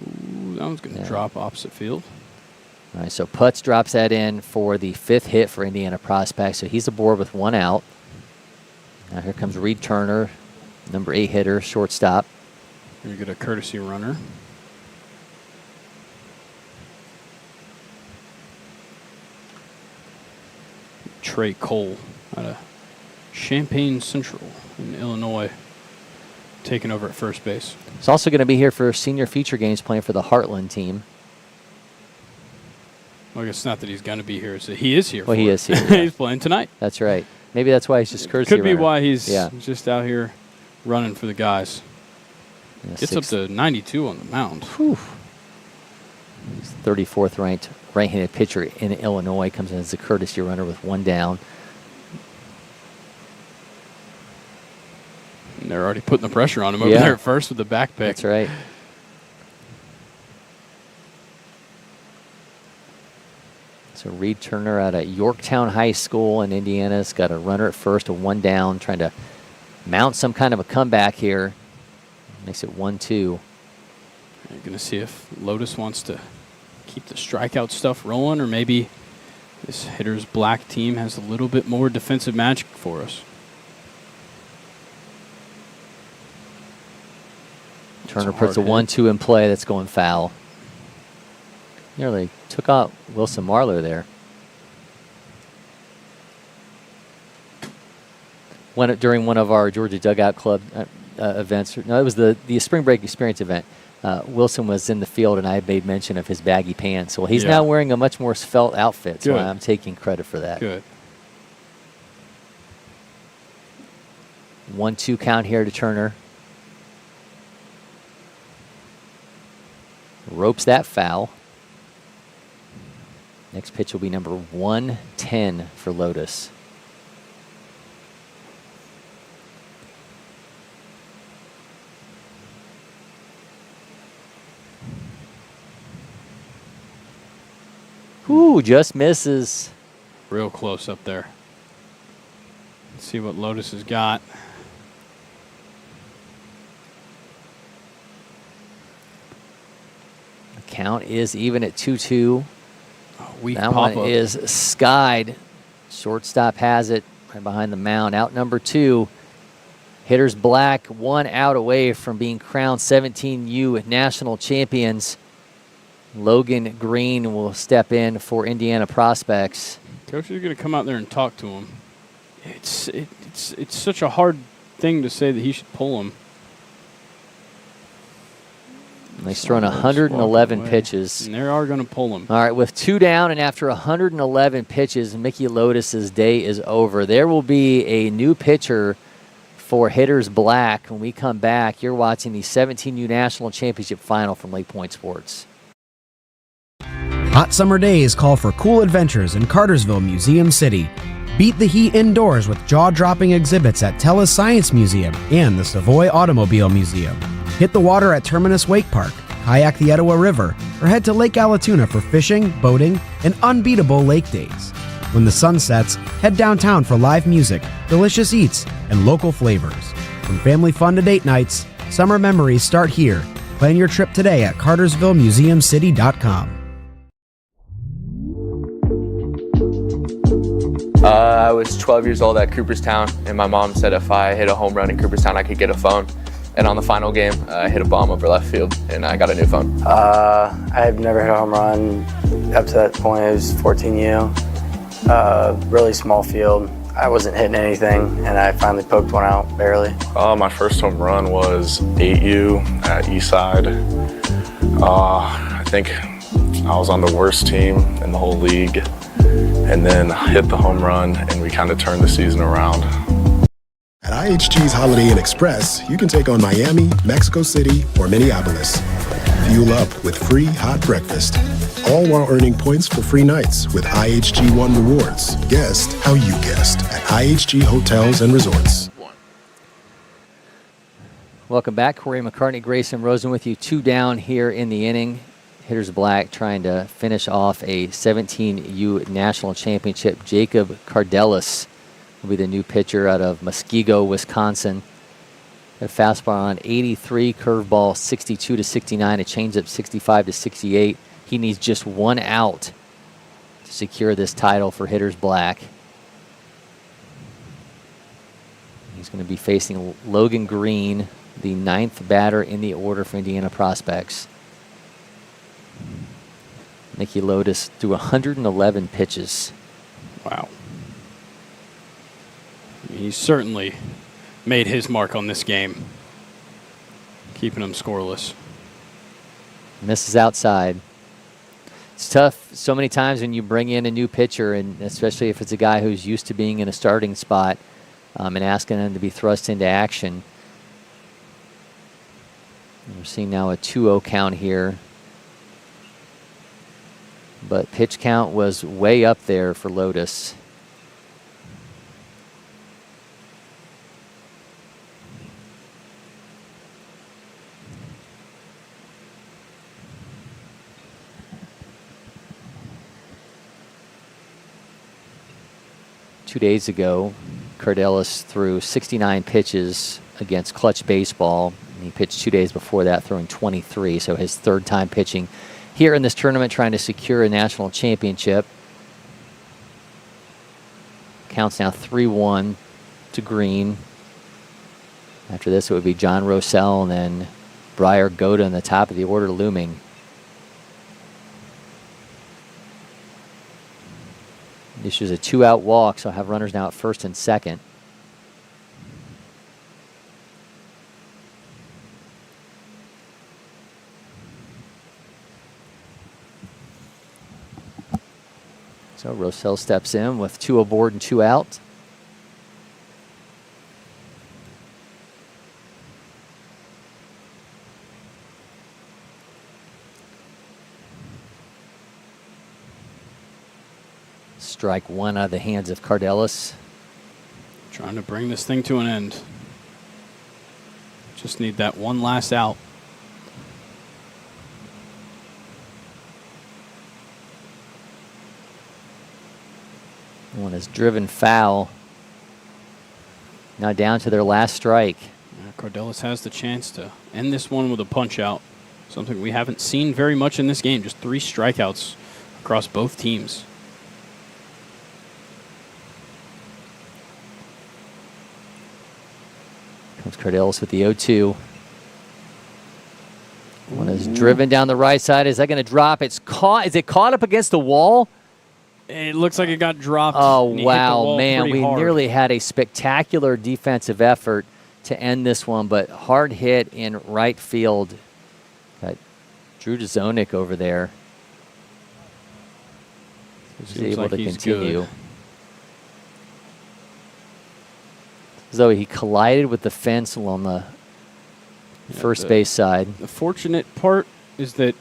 Ooh, that one's going to drop opposite field. All right, so Putz drops that in for the 5th hit for Indiana Prospect, so he's aboard with one out. Now here comes Reed Turner, number 8 hitter, shortstop. You get a courtesy runner. Trey Cole out of Champaign Central in Illinois, taking over at first base. He's also going to be here for senior feature games, playing for the Heartland team. Well, I guess it's not that he's going to be here; it's that he is here. Well, he is here. Yeah. He's playing tonight. That's right. Maybe that's why he's just courtesy Could be runner. why he's just out here running for the guys. Yeah, Gets up to 92 on the mound. Whew. He's 34th ranked right-handed pitcher in Illinois. Comes in as a courtesy runner with one down. And they're already putting the pressure on him over there at first with the back pick. That's right. So Reed Turner out at Yorktown High School in Indiana has got a runner at first, a one down, trying to mount some kind of a comeback here. Makes it 1-2. You're going to see if Lotus wants to keep the strikeout stuff rolling, or maybe this hitter's black team has a little bit more defensive magic for us. Turner puts a 1-2 in play. That's going foul. Nearly took out Wilson Marlowe there. During one of our Georgia Dugout Club events. No, it was the Spring Break Experience event. Wilson was in the field, and I made mention of his baggy pants. Well, he's now wearing a much more svelte outfit, so I'm taking credit for that. Good. 1-2 count here to Turner. Ropes that foul. Next pitch will be number 110 for Lotus. Ooh, just misses. Real close up there. Let's see what Lotus has got. The count is even at 2-2. Weak that pop-up. one is skied. Shortstop has it right behind the mound. Out number 2. Hitters black, 1 out away from being crowned 17U national champions. Logan Green will step in for Indiana Prospects. Coach is going to come out there and talk to him. It's such a hard thing to say that he should pull him. He's thrown 111 pitches. And they are going to pull him. All right, with 2 down and after 111 pitches, Mickey Lotus's day is over. There will be a new pitcher for Hitters Black. When we come back, you're watching the 17U National Championship Final from LakePoint Sports. Hot summer days call for cool adventures in Cartersville, Museum City. Beat the heat indoors with jaw-dropping exhibits at TELUS Science Museum and the Savoy Automobile Museum. Hit the water at Terminus Wake Park, kayak the Etowah River, or head to Lake Allatoona for fishing, boating, and unbeatable lake days. When the sun sets, head downtown for live music, delicious eats, and local flavors. From family fun to date nights, summer memories start here. Plan your trip today at cartersvillemuseumcity.com. I was 12 years old at Cooperstown, and my mom said if I hit a home run in Cooperstown, I could get a phone. And on the final game, I hit a bomb over left field, and I got a new phone. I've never hit a home run. Up to that point, it was 14U. Really small field. I wasn't hitting anything, and I finally poked one out, barely. My first home run was 8U at Eastside. I think I was on the worst team in the whole league, and then hit the home run, and we kind of turned the season around. At IHG's Holiday Inn Express, you can take on Miami, Mexico City, or Minneapolis. Fuel up with free hot breakfast, all while earning points for free nights with IHG One Rewards. Guest how you guessed at IHG Hotels and Resorts. Welcome back. Cory, McCartney, Grayson, Rosen with you. 2 down here in the inning. Hitters black trying to finish off a 17U national championship. Jacob Cardelis will be the new pitcher out of Muskego, Wisconsin. A fastball on 83, curveball 62 to 69, a changeup 65 to 68. He needs just 1 out to secure this title for Hitters Black. He's going to be facing Logan Green, the 9th batter in the order for Indiana Prospects. Nicky Lotus threw 111 pitches. Wow. He's certainly made his mark on this game, keeping them scoreless. Misses outside. It's tough so many times when you bring in a new pitcher, and especially if it's a guy who's used to being in a starting spot, and asking him to be thrust into action. And we're seeing now a 2-0 count here. But pitch count was way up there for Lotus. Two days ago, Cardelis threw 69 pitches against Clutch Baseball. And he pitched 2 days before that, throwing 23. So his 3rd time pitching here in this tournament, trying to secure a national championship. Counts now 3-1 to Green. After this, it would be John Rosell and then Briar Goda in the top of the order looming. This is a 2-out walk, so I'll have runners now at first and second. So Rosell steps in with 2 aboard and 2 out. Strike 1 out of the hands of Cardelis. Trying to bring this thing to an end. Just need that one last out. One is driven foul. Now down to their last strike. Yeah, Cardelis has the chance to end this one with a punch out. Something we haven't seen very much in this game. Just 3 strikeouts across both teams. Comes Cardelis with the 0-2. One is driven down the right side. Is that going to drop? It's caught. Is it caught up against the wall? It looks like it got dropped. Oh, wow, man. We nearly had a spectacular defensive effort to end this one, but hard hit in right field. Got Drew Dzonik over there. He's able to continue. Good. As though he collided with the fence along the first base side. The fortunate part is that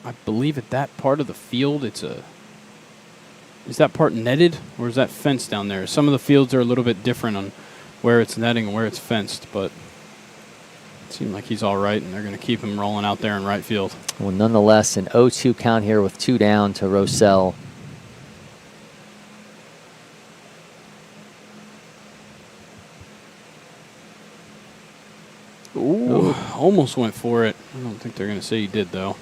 I believe at that part of the field is that part netted or is that fenced down there? Some of the fields are a little bit different on where it's netting and where it's fenced, but it seemed like he's all right and they're going to keep him rolling out there in right field. Well, nonetheless, an 0-2 count here with 2 down to Rosell. Ooh, almost went for it. I don't think they're going to say he did, though.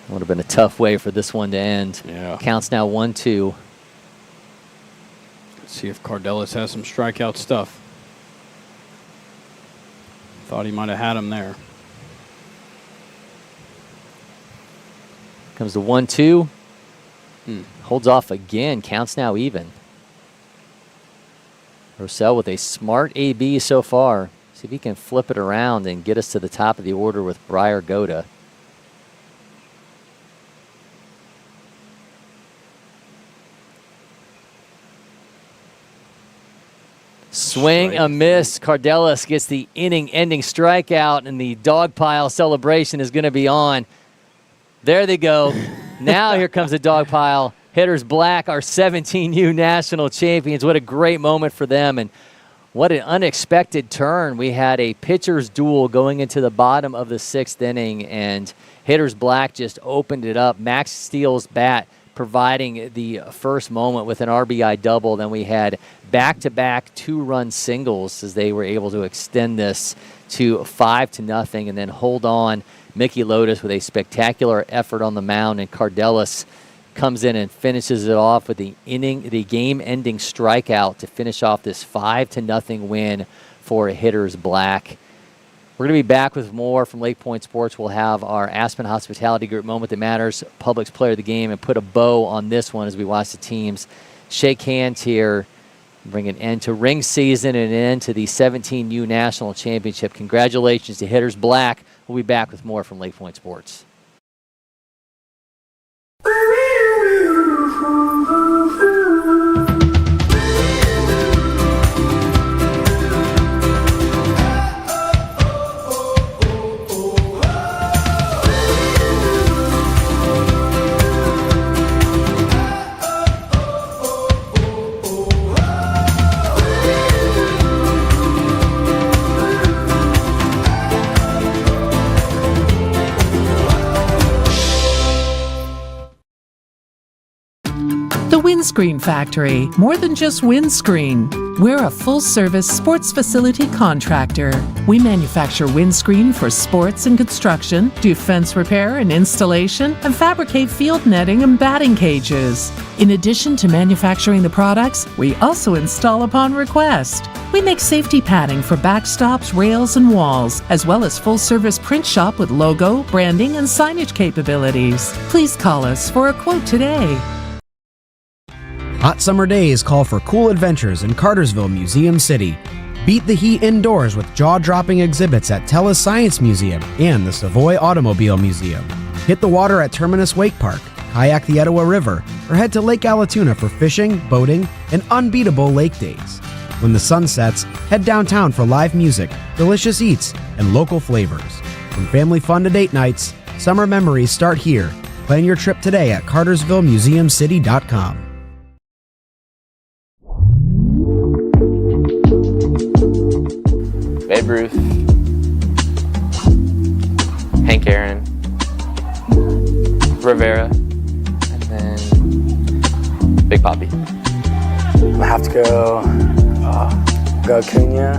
Would have been a tough way for this one to end. Yeah. Counts now 1-2. Let's see if Cardelis has some strikeout stuff. Thought he might have had him there. Comes the 1-2. Holds off again. Counts now even. Rosen with a smart AB so far. See if he can flip it around and get us to the top of the order with Briar Goda. Swing, a miss. Cardelis gets the inning-ending strikeout, and the dog pile celebration is going to be on. There they go. Now here comes the dog pile. Hitters Black, our 17U national champions. What a great moment for them, and what an unexpected turn. We had a pitcher's duel going into the bottom of the 6th inning, and Hitters Black just opened it up. Max Steele's bat providing the first moment with an RBI double. Then we had back-to-back 2-run singles as they were able to extend this to 5-0 and then hold on. Mickey Lotus with a spectacular effort on the mound, and Cardelis comes in and finishes it off with the game-ending strikeout to finish off this 5-0 win for Hitters Black. We're going to be back with more from LakePoint Sports. We'll have our Aspen Hospitality Group Moment That Matters, Publix Player of the Game, and put a bow on this one as we watch the teams shake hands here, bring an end to ring season and an end to the 17U National Championship. Congratulations to Hitters Black. We'll be back with more from LakePoint Sports. The Windscreen Factory, more than just windscreen. We're a full-service sports facility contractor. We manufacture windscreen for sports and construction, do fence repair and installation, and fabricate field netting and batting cages. In addition to manufacturing the products, we also install upon request. We make safety padding for backstops, rails, and walls, as well as full-service print shop with logo, branding, and signage capabilities. Please call us for a quote today. Hot summer days call for cool adventures in Cartersville, Museum City. Beat the heat indoors with jaw-dropping exhibits at Tellus Science Museum and the Savoy Automobile Museum. Hit the water at Terminus Wake Park, kayak the Etowah River, or head to Lake Allatoona for fishing, boating, and unbeatable lake days. When the sun sets, head downtown for live music, delicious eats, and local flavors. From family fun to date nights, summer memories start here. Plan your trip today at cartersvillemuseumcity.com. Babe Ruth, Hank Aaron, Rivera, and then Big Papi. I have to go Acuna,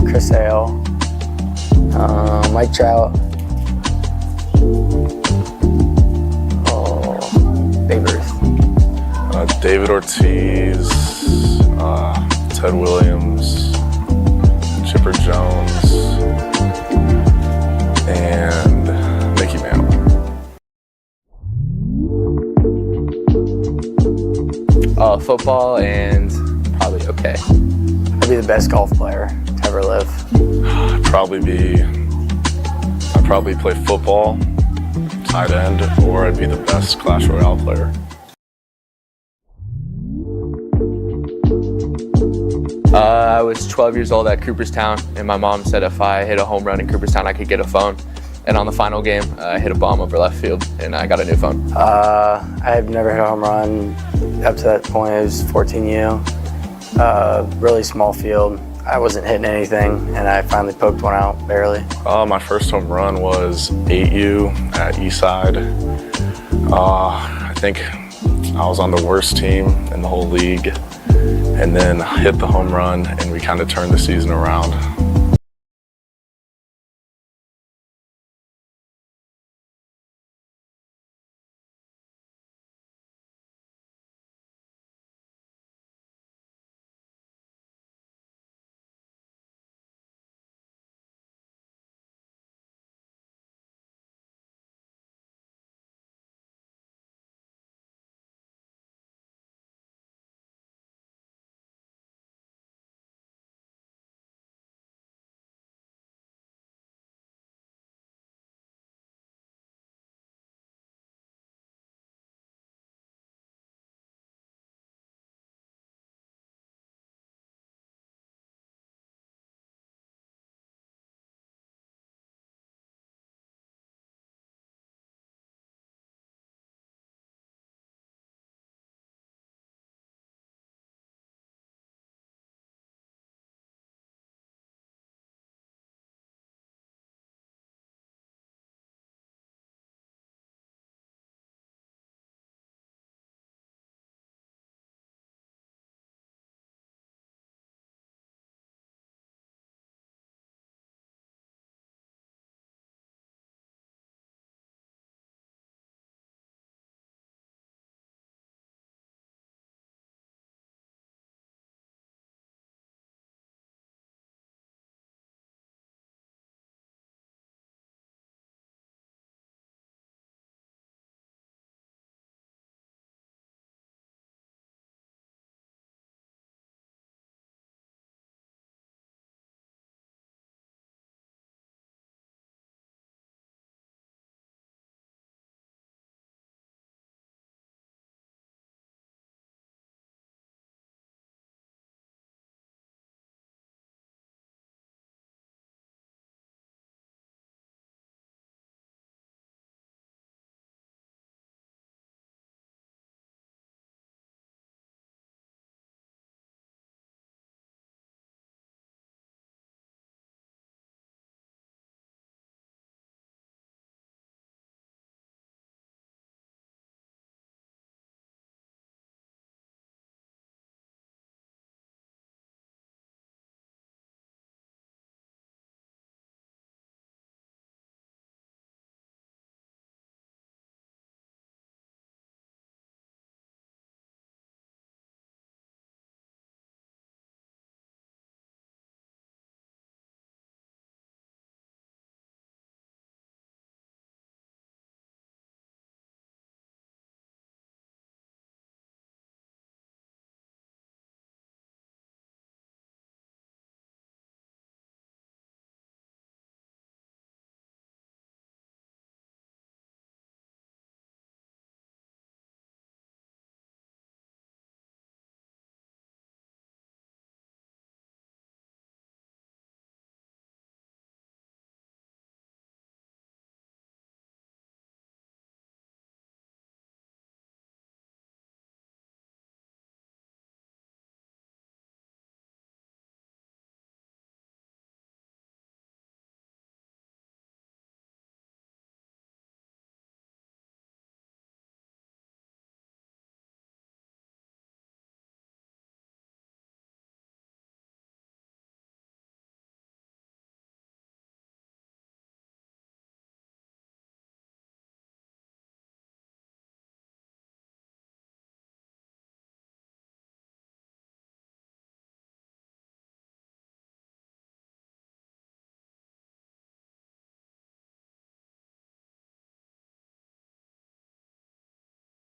Chris Hale, Mike Trout, Babe Ruth. David Ortiz, Ted Williams, Chipper Jones, and Mickey Mantle. Football and probably okay. I'd be the best golf player to ever live. I'd probably play football, tight end, or I'd be the best Clash Royale player. I was 12 years old at Cooperstown, and my mom said if I hit a home run in Cooperstown, I could get a phone. And on the final game, I hit a bomb over left field, and I got a new phone. I've never hit a home run. Up to that point, it was 14U. Really small field. I wasn't hitting anything, and I finally poked one out, barely. My first home run was 8U at Eastside. I think I was on the worst team in the whole league, and then hit the home run, and we kind of turned the season around.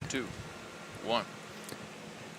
2, 1.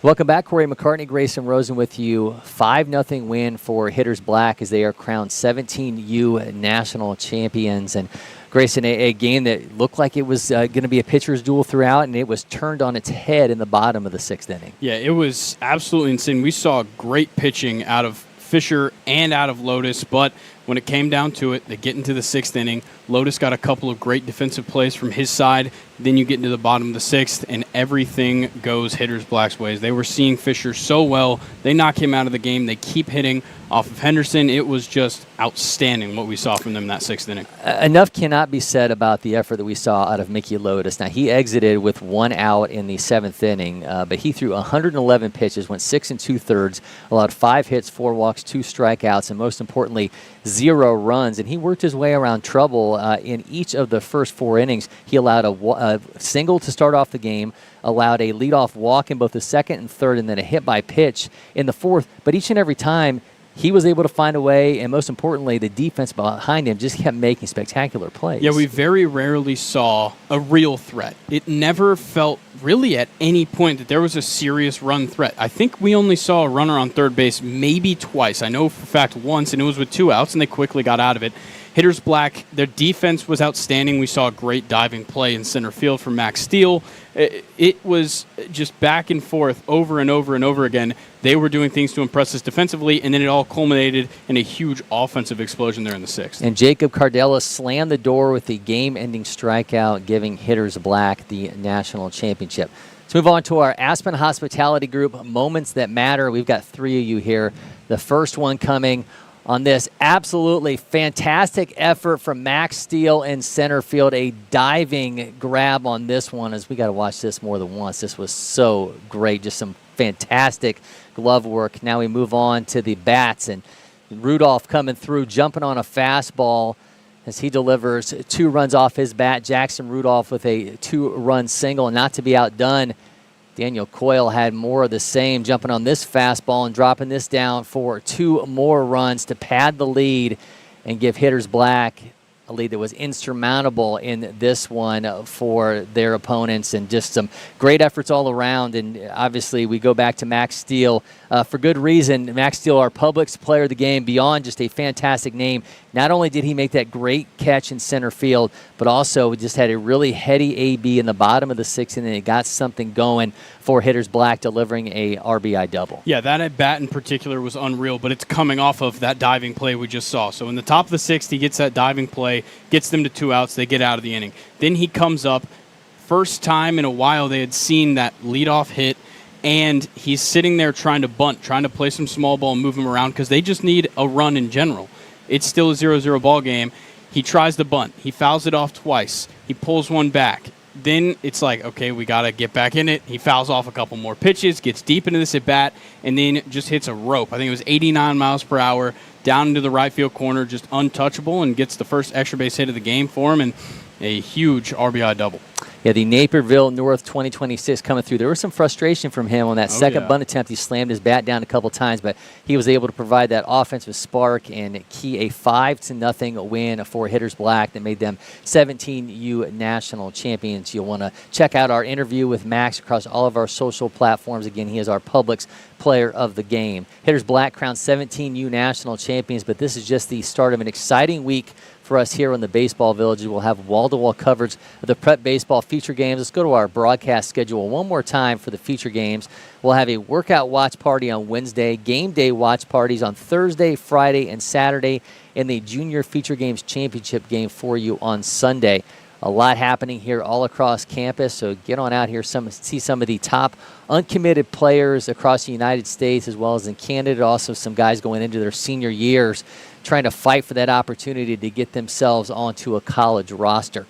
Welcome back. Cory McCartney, Grayson Rosen with you. 5-0 win for Hitters Black as they are crowned 17U national champions. And Grayson, a game that looked like it was going to be a pitcher's duel throughout, and it was turned on its head in the bottom of the 6th inning. Yeah, it was absolutely insane. We saw great pitching out of Fisher and out of Lotus, but when it came down to it, they get into the 6th inning. Lotus got a couple of great defensive plays from his side. Then you get into the bottom of the 6th, and everything goes Hitters Black's ways. They were seeing Fisher so well. They knock him out of the game. They keep hitting off of Henderson. It was just outstanding what we saw from them in that 6th inning. Enough cannot be said about the effort that we saw out of Mickey Lotus. Now, he exited with 1 out in the 7th inning, but he threw 111 pitches, went 6 2/3, allowed 5 hits, 4 walks, 2 strikeouts, and most importantly, 0 runs. And he worked his way around trouble in each of the first 4 innings. He allowed a single to start off the game, allowed a leadoff walk in both the 2nd and 3rd, and then a hit by pitch in the 4th. But each and every time, he was able to find a way, and most importantly, the defense behind him just kept making spectacular plays. Yeah, we very rarely saw a real threat. It never felt really at any point that there was a serious run threat. I think we only saw a runner on third base maybe twice. I know for a fact once, and it was with 2 outs, and they quickly got out of it. Hitters Black, their defense was outstanding. We saw a great diving play in center field from Max Steele. It was just back and forth over and over and over again. They were doing things to impress us defensively, and then it all culminated in a huge offensive explosion there in the 6th. And Jacob Cardella slammed the door with the game-ending strikeout, giving Hitters Black the national championship. Let's move on to our Aspen Hospitality Group, Moments That Matter. We've got 3 of you here. The first one coming on this absolutely fantastic effort from Max Steele in center field, a diving grab on this one, as we got to watch this more than once. This was so great, just some fantastic glove work. Now we move on to the bats, and Rudolph coming through, jumping on a fastball as he delivers 2 runs off his bat. Jackson Rudolph with a 2-run single, and not to be outdone, Daniel Coyle had more of the same, jumping on this fastball and dropping this down for 2 more runs to pad the lead and give Hitters Black a lead that was insurmountable in this one for their opponents, and just some great efforts all around. And obviously we go back to Max Steele for good reason. Max Steele, our Publix player of the game, beyond just a fantastic name. Not only did he make that great catch in center field, but also just had a really heady AB in the bottom of the 6th, and then it got something going for Hitters Black, delivering a RBI double. Yeah, that at bat in particular was unreal, but it's coming off of that diving play we just saw. So in the top of the 6th, he gets that diving play, gets them to 2 outs, they get out of the inning. Then he comes up, first time in a while they had seen that leadoff hit, and he's sitting there trying to bunt, trying to play some small ball and move him around because they just need a run in general. It's still a 0-0 ball game. He tries to bunt. He fouls it off twice. He pulls one back. Then it's like, okay, we got to get back in it. He fouls off a couple more pitches, gets deep into this at-bat, and then just hits a rope. I think it was 89 miles per hour down into the right field corner, just untouchable, and gets the first extra base hit of the game for him, and a huge RBI double. Yeah, the Naperville North 2026 coming through. There was some frustration from him on that second bunt attempt. He slammed his bat down a couple times, but he was able to provide that offensive spark and key a 5-0 win for Hitters Black that made them 17U national champions. You'll want to check out our interview with Max across all of our social platforms. Again, he is our Publix player of the game. Hitters Black crowned 17U national champions, but this is just the start of an exciting week for us here on the Baseball Village. We'll have wall-to-wall coverage of the prep baseball feature games. Let's go to our broadcast schedule one more time for the feature games. We'll have a workout watch party on Wednesday, game day watch parties on Thursday, Friday, and Saturday, and the Junior Feature Games Championship game for you on Sunday. A lot happening here all across campus, so get on out here, see some of the top uncommitted players across the United States as well as in Canada. Also some guys going into their senior years trying to fight for that opportunity to get themselves onto a college roster.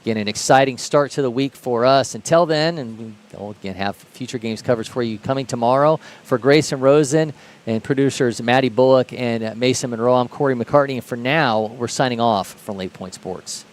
Again, an exciting start to the week for us. Until then, and we'll again have future games coverage for you coming tomorrow. For Grayson Rosen and producers Maddie Bullock and Mason Monroe, I'm Cory McCartney, and for now, we're signing off from LakePoint Sports.